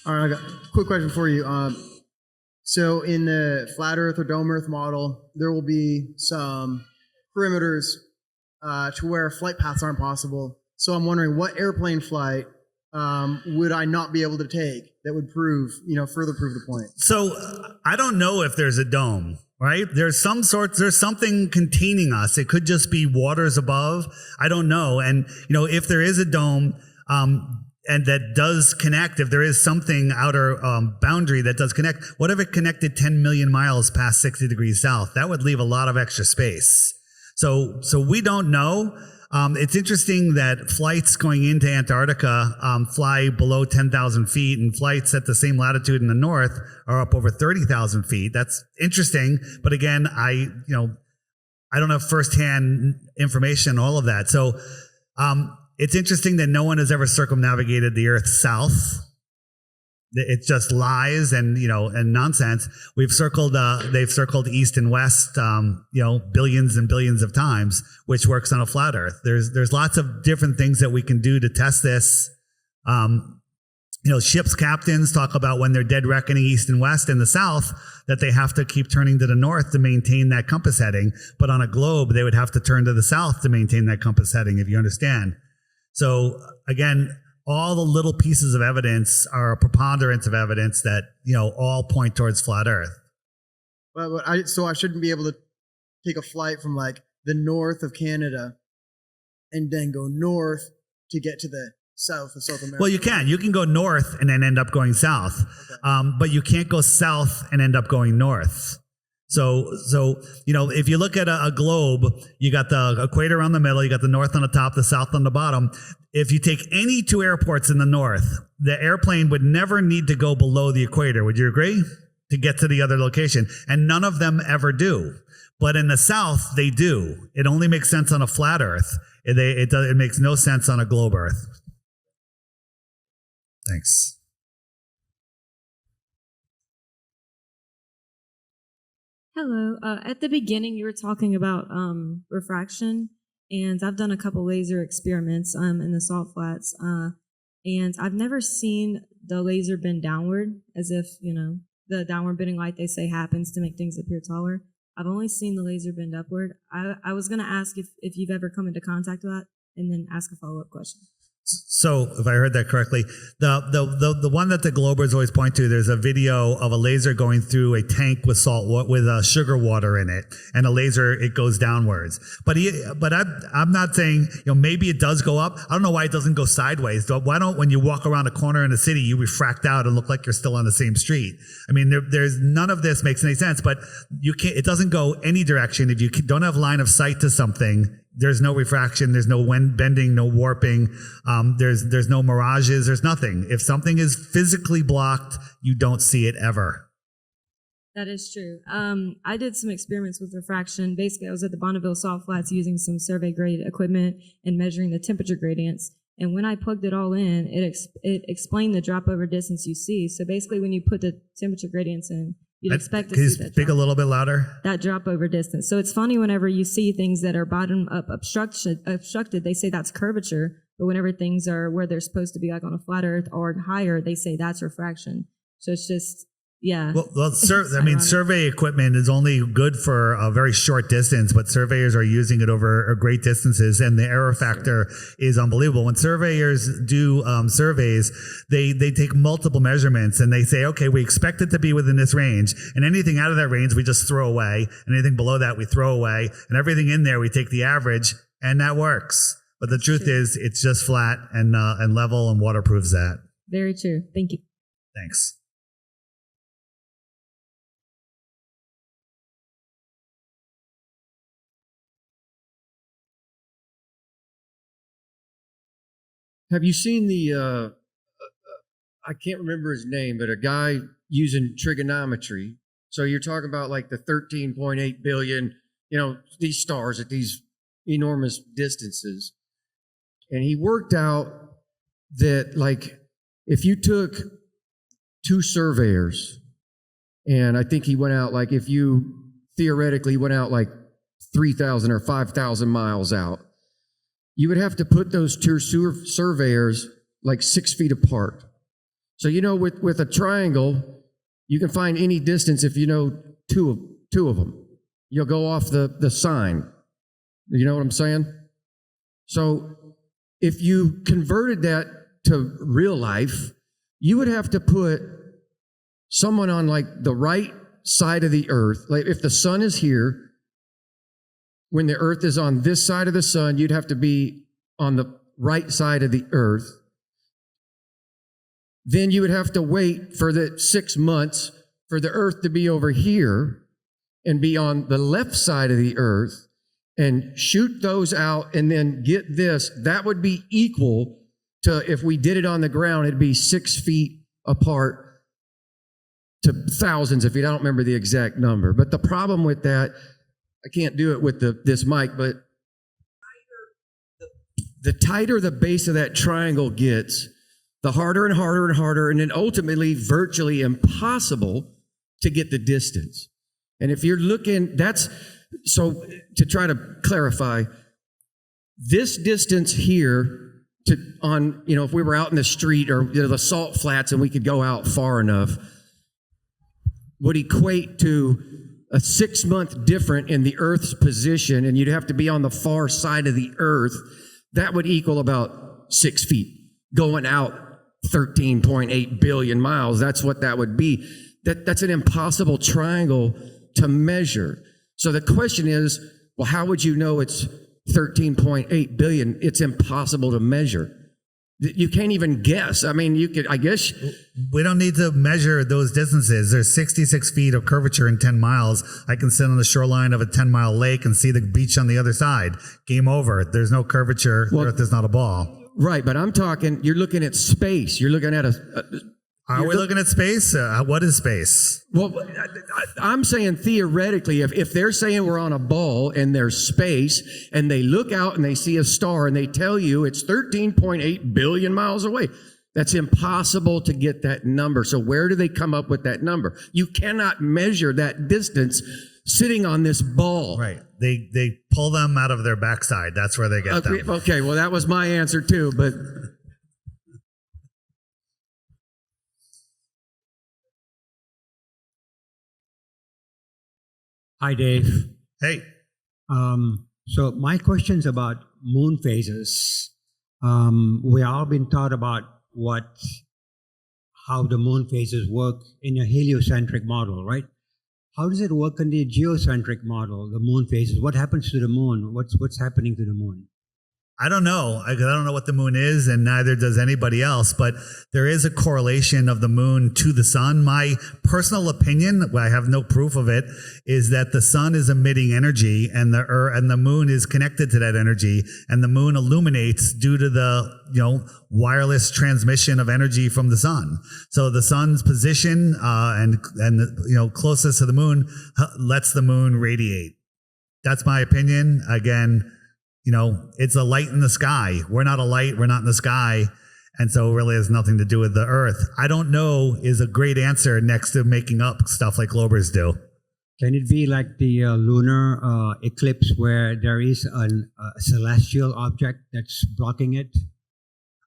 All right, I got a quick question for you. So in the flat Earth or dome Earth model, there will be some perimeters to where flight paths aren't possible. So I'm wondering, what airplane flight would I not be able to take that would further prove the point? So I don't know if there's a dome, right? There's something containing us. It could just be waters above. I don't know. And, if there is a dome, and that does connect, if there is something outer boundary that does connect, what if it connected 10 million miles past 60 degrees south? That would leave a lot of extra space. So we don't know. It's interesting that flights going into Antarctica fly below 10,000 feet, and flights at the same latitude in the north are up over 30,000 feet. That's interesting. But again, I don't have firsthand information on all of that. So it's interesting that no one has ever circumnavigated the Earth south. It just lies and nonsense. They've circled east and west, billions and billions of times, which works on a flat Earth. There's lots of different things that we can do to test this. Ships captains talk about when they're dead reckoning east and west in the south, that they have to keep turning to the north to maintain that compass heading. But on a globe, they would have to turn to the south to maintain that compass heading, if you understand. So again, all the little pieces of evidence are a preponderance of evidence that, all point towards flat Earth. So I shouldn't be able to take a flight from like the north of Canada and then go north to get to the south of South America. Well, you can. You can go north and then end up going south. Okay. But you can't go south and end up going north. So if you look at a globe, you got the equator on the middle, you got the north on the top, the south on the bottom. If you take any two airports in the north, the airplane would never need to go below the equator. Would you agree? To get to the other location. And none of them ever do. But in the south, they do. It only makes sense on a flat Earth. It makes no sense on a globe Earth. Thanks. Hello. At the beginning, you were talking about refraction, and I've done a couple laser experiments in the salt flats, and I've never seen the laser bend downward, as if, the downward bending light they say happens to make things appear taller. I've only seen the laser bend upward. I was going to ask if you've ever come into contact with that, and then ask a follow-up question. So, if I heard that correctly, the one that the Globers always point to, there's a video of a laser going through a tank with sugar water in it, and a laser, it goes downwards. But I'm not saying, maybe it does go up. I don't know why it doesn't go sideways. Why don't, when you walk around a corner in a city, you refract out and look like you're still on the same street? I mean, there's none of this makes any sense. But it doesn't go any direction if you don't have line of sight to something. There's no refraction. There's no wind bending, no warping. There's no mirages. There's nothing. If something is physically blocked, you don't see it ever. That is true. I did some experiments with refraction. Basically, I was at the Bonneville Salt Flats using some survey grade equipment and measuring the temperature gradients. And when I plugged it all in, it explained the drop over distance you see. So basically, when you put the temperature gradients in, you'd expect to see that. Can you speak a little bit louder? That drop over distance. So it's funny whenever you see things that are bottom up obstructed, they say that's curvature. But whenever things are where they're supposed to be, like on a flat Earth or higher, they say that's refraction. So it's just, yeah. Well, survey equipment is only good for a very short distance, but surveyors are using it over great distances, and the error factor is unbelievable. When surveyors do surveys, they take multiple measurements, and they say, okay, we expect it to be within this range, and anything out of that range we just throw away, and anything below that we throw away, and everything in there we take the average, and that works. But the truth is, it's just flat and level, and water proves that. Very true. Thank you. Thanks. have you seen the, I can't remember his name, but a guy using trigonometry. So you're talking about like the 13.8 billion, these stars at these enormous distances. And he worked out that like if you took two surveyors, and I think he went out like if you theoretically went out like 3,000 or 5,000 miles out, you would have to put those two surveyors like 6 feet apart. So with a triangle, you can find any distance if you know two of them. You'll go off the sign. You know what I'm saying? So if you converted that to real life, you would have to put someone on like the right side of the earth. Like if the sun is here, when the earth is on this side of the sun, you'd have to be on the right side of the earth. Then you would have to wait for the 6 months for the earth to be over here and be on the left side of the earth and shoot those out and then get this. That would be equal to, if we did it on the ground, it'd be 6 feet apart to thousands, if you don't remember the exact number. But the problem with that, I can't do it with this mic, but the tighter the base of that triangle gets, the harder and harder and harder, and then ultimately virtually impossible to get the distance. And if you're looking, so to try to clarify, this distance here if we were out in the street or the salt flats and we could go out far enough, would equate to a 6 month difference in the Earth's position, and you'd have to be on the far side of the Earth. That would equal about 6 feet going out 13.8 billion miles. That's what that would be. That's an impossible triangle to measure. So the question is, well, how would you know it's 13.8 billion? It's impossible to measure. You can't even guess. I mean, you could, I guess. We don't need to measure those distances. There's 66 feet of curvature in 10 miles. I can sit on the shoreline of a 10-mile lake and see the beach on the other side. Game over. There's no curvature. The Earth is not a ball. Right, but I'm talking, you're looking at space. You're looking at Are we looking at space? What is space? Well, I'm saying theoretically, if they're saying we're on a ball and there's space, and they look out and they see a star and they tell you it's 13.8 billion miles away, that's impossible to get that number. So where do they come up with that number? You cannot measure that distance sitting on this ball. Right. They pull them out of their backside. That's where they get them. Okay, well, that was my answer too, but... Hi, Dave. Hey. So my question's about moon phases. We all been taught about how the moon phases work in a heliocentric model, right? How does it work in the geocentric model, the moon phases? What happens to the moon? What's happening to the moon? I don't know. I don't know what the moon is, and neither does anybody else, but there is a correlation of the moon to the sun. My personal opinion, I have no proof of it, is that the sun is emitting energy and the moon is connected to that energy, and the moon illuminates due to the wireless transmission of energy from the sun. So the sun's position and closest to the moon lets the moon radiate. That's my opinion. Again, it's a light in the sky. We're not a light. We're not in the sky. And so it really has nothing to do with the Earth. I don't know is a great answer next to making up stuff like Globers do. Can it be like the lunar eclipse where there is a celestial object that's blocking it?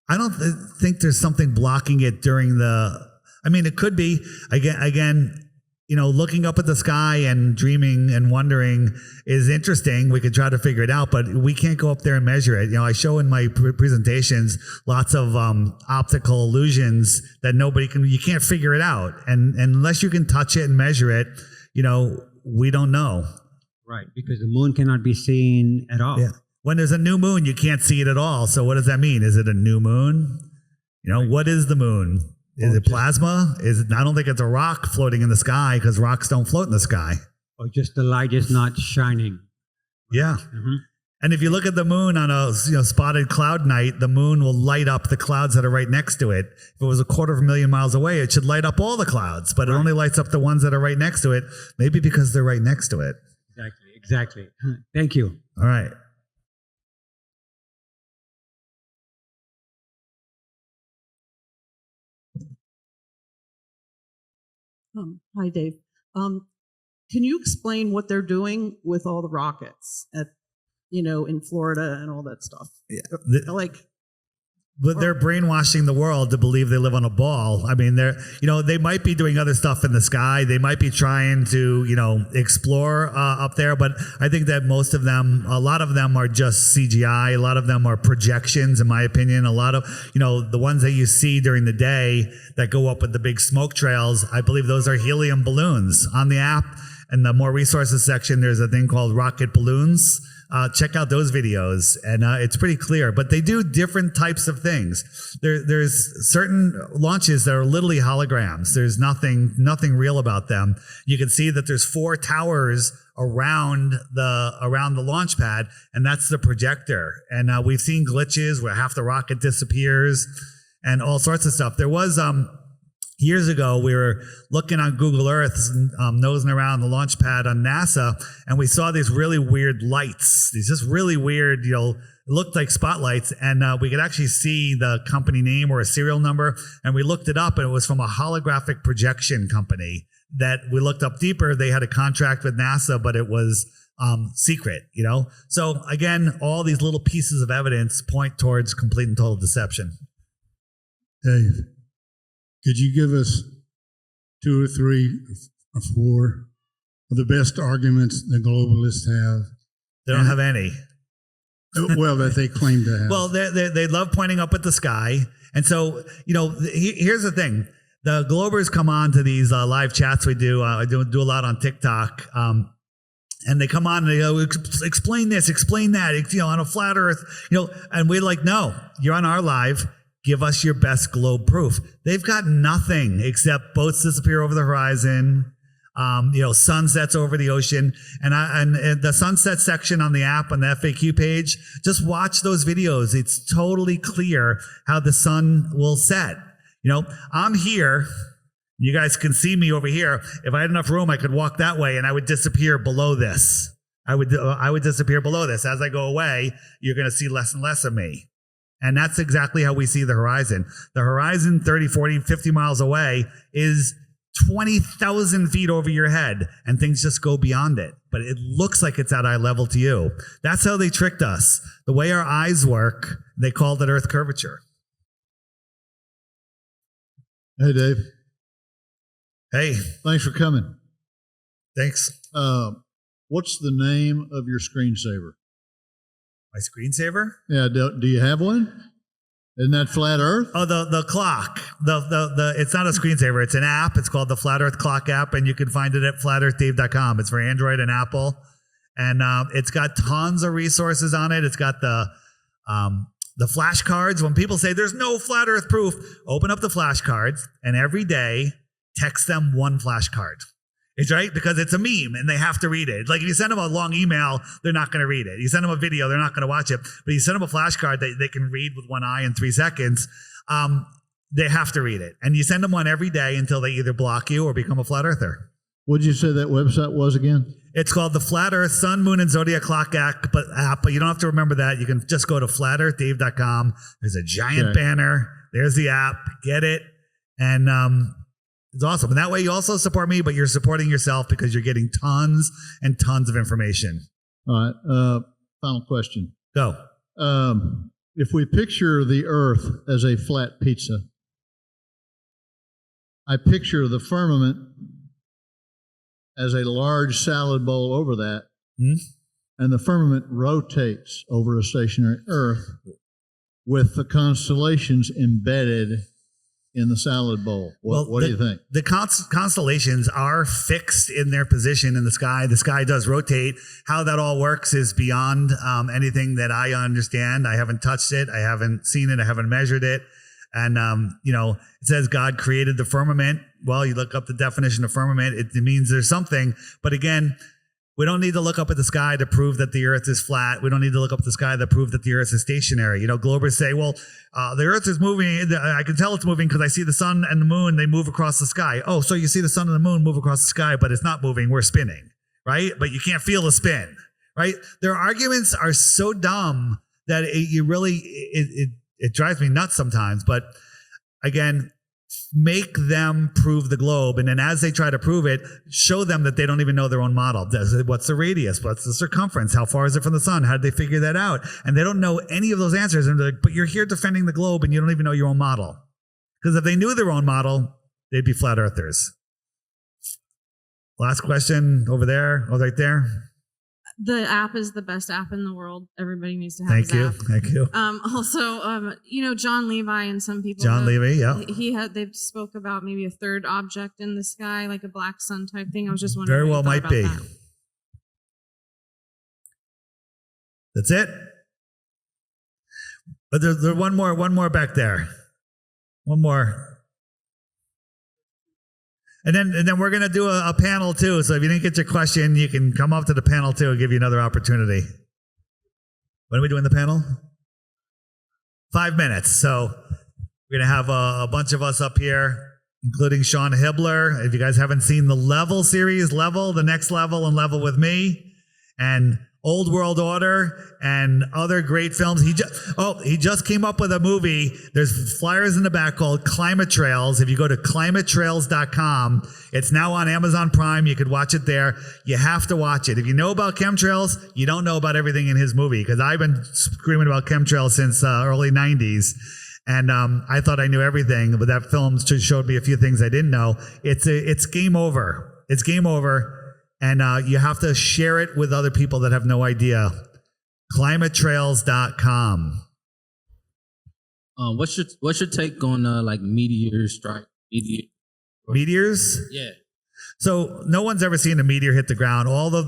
I don't think there's something blocking it during it could be. Again, looking up at the sky and dreaming and wondering is interesting. We could try to figure it out, but we can't go up there and measure it. I show in my presentations lots of optical illusions that you can't figure it out. And unless you can touch it and measure it, we don't know. Right, because the moon cannot be seen at all. Yeah. When there's a new moon, you can't see it at all. So what does that mean? Is it a new moon? What is the moon? Is it plasma? I don't think it's a rock floating in the sky, because rocks don't float in the sky. Or just the light is not shining. Yeah. Mm-hmm. And if you look at the moon on a spotted cloud night, the moon will light up the clouds that are right next to it. If it was 250,000 miles away, it should light up all the clouds, but it only lights up the ones that are right next to it, maybe because they're right next to it. Exactly. Thank you. All right. Hi, Dave. Can you explain what they're doing with all the rockets in Florida and all that stuff? Yeah. But they're brainwashing the world to believe they live on a ball. I mean, they might be doing other stuff in the sky. They might be trying to, explore up there. But I think that a lot of them are just CGI. A lot of them are projections, in my opinion. A lot of, the ones that you see during the day that go up with the big smoke trails, I believe those are helium balloons. On the app, in the more resources section, there's a thing called rocket balloons. Check out those videos, and it's pretty clear. But they do different types of things. There's certain launches that are literally holograms. There's nothing real about them. You can see that there's 4 towers around the launch pad, and that's the projector. And we've seen glitches where half the rocket disappears, and all sorts of stuff. There was years ago, we were looking on Google Earth, nosing around the launch pad on NASA, and we saw these really weird lights. These just really weird, it looked like spotlights, and we could actually see the company name or a serial number, and we looked it up, and it was from a holographic projection company that we looked up deeper. They had a contract with NASA, but it was secret, So again, all these little pieces of evidence point towards complete and total deception. Dave, could you give us 2 or 3 or 4 of the best arguments the globalists have? They don't have any. Well, that they claim to have. Well, they love pointing up at the sky. And so, here's the thing. The Globers come on to these live chats we do. I do a lot on TikTok. And they come on and they go, explain this, explain that, on a flat earth, and we're like, no, you're on our live. Give us your best globe proof. They've got nothing except boats disappear over the horizon, sunsets over the ocean. And the sunset section on the app, on the FAQ page, just watch those videos. It's totally clear how the sun will set. I'm here. You guys can see me over here. If I had enough room, I could walk that way and I would disappear below this. I would disappear below this. As I go away, you're going to see less and less of me. And that's exactly how we see the horizon. The horizon 30, 40, 50 miles away is 20,000 feet over your head, and things just go beyond it. But it looks like it's at eye level to you. That's how they tricked us. The way our eyes work, they called it Earth curvature. Hey, Dave. Hey. Thanks for coming. Thanks. What's the name of your screensaver? My screensaver? Yeah, do you have one? Isn't that Flat Earth? Oh, the clock. The it's not a screensaver. It's an app. It's called the Flat Earth Clock app, and you can find it at flatearthdave.com. It's for Android and Apple, and it's got tons of resources on it. It's got the flashcards. When people say there's no flat Earth proof, open up the flashcards, and every day text them 1 flashcard. It's right because it's a meme and they have to read it. Like if you send them a long email, they're not going to read it. You send them a video, they're not going to watch it. But you send them a flashcard that they can read with one eye in 3 seconds. They have to read it. And you send them one every day until they either block you or become a flat earther. What did you say that website was again? It's called the Flat Earth Sun, Moon, and Zodiac Clock app, but you don't have to remember that. You can just go to flatearthdave.com. There's a giant banner. There's the app. Get it. And it's awesome. And that way you also support me, but you're supporting yourself because you're getting tons and tons of information. All right. Final question. Go. If we picture the Earth as a flat pizza, I picture the firmament as a large salad bowl over that, and the firmament rotates over a stationary Earth with the constellations embedded in the salad bowl. What do you think? The constellations are fixed in their position in the sky. The sky does rotate. How that all works is beyond anything that I understand. I haven't touched it. I haven't seen it. I haven't measured it. And, it says God created the firmament. Well, you look up the definition of firmament. It means there's something. But again, We don't need to look up at the sky to prove that the Earth is flat. We don't need to look up at the sky to prove that the Earth is stationary. Globers say, well, the Earth is moving. I can tell it's moving because I see the sun and the moon. They move across the sky. Oh, so you see the sun and the moon move across the sky, but it's not moving. We're spinning, right? But you can't feel the spin, right? Their arguments are so dumb that it drives me nuts sometimes. But again, make them prove the globe, and then as they try to prove it, show them that they don't even know their own model. What's the radius? What's the circumference? How far is it from the sun? How did they figure that out? And they don't know any of those answers, and they're like, but you're here defending the globe and you don't even know your own model. Because if they knew their own model, they'd be flat earthers. Last question over there. Oh, right there. The app is the best app in the world. Everybody needs to have Thank you. app. Thank you. Also, John Levi and some people. John Levy, yeah. They spoke about maybe a third object in the sky, like a black sun type thing. I was just wondering. Very well might be. That. That's it. But there's one more back there. One more. And then we're going to do a panel too. So if you didn't get your question, you can come up to the panel too and give you another opportunity. When are we doing the panel? 5 minutes. So we're going to have a bunch of us up here, including Sean Hibbler. If you guys haven't seen the Level series, the next level and Level with me, and Old World Order and other great films. He just came up with a movie. There's flyers in the back called Climate Trails. If you go to climatetrails.com, it's now on Amazon Prime. You could watch it there. You have to watch it. If you know about chemtrails, you don't know about everything in his movie, because I've been screaming about chemtrails since early 90s. And I thought I knew everything, but that film showed me a few things I didn't know. It's game over. It's game over. And you have to share it with other people that have no idea. climatetrails.com. What's your take on like meteors strike? Meteors? Yeah. So no one's ever seen a meteor hit the ground. All of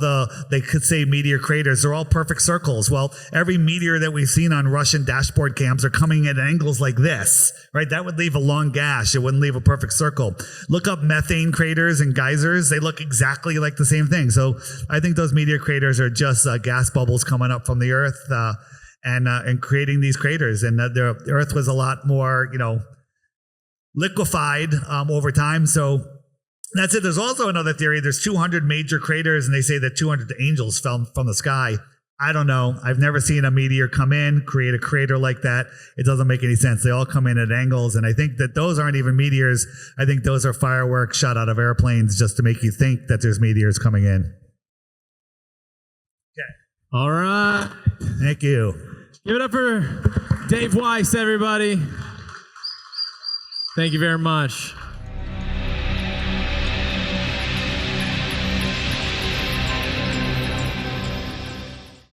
they could say meteor craters, they're all perfect circles. Well, every meteor that we've seen on Russian dashboard cams are coming at angles like this, right? That would leave a long gash. It wouldn't leave a perfect circle. Look up methane craters and geysers. They look exactly like the same thing. So I think those meteor craters are just gas bubbles coming up from the earth and creating these craters. And the earth was a lot more, liquefied over time. So that's it. There's also another theory. There's 200 major craters, and they say that 200 angels fell from the sky. I don't know. I've never seen a meteor come in, create a crater like that. It doesn't make any sense. They all come in at angles, and I think that those aren't even meteors. I think those are fireworks shot out of airplanes just to make you think that there's meteors coming in. Okay. All right. Thank you. Give it up for Dave Weiss, everybody. Thank you very much.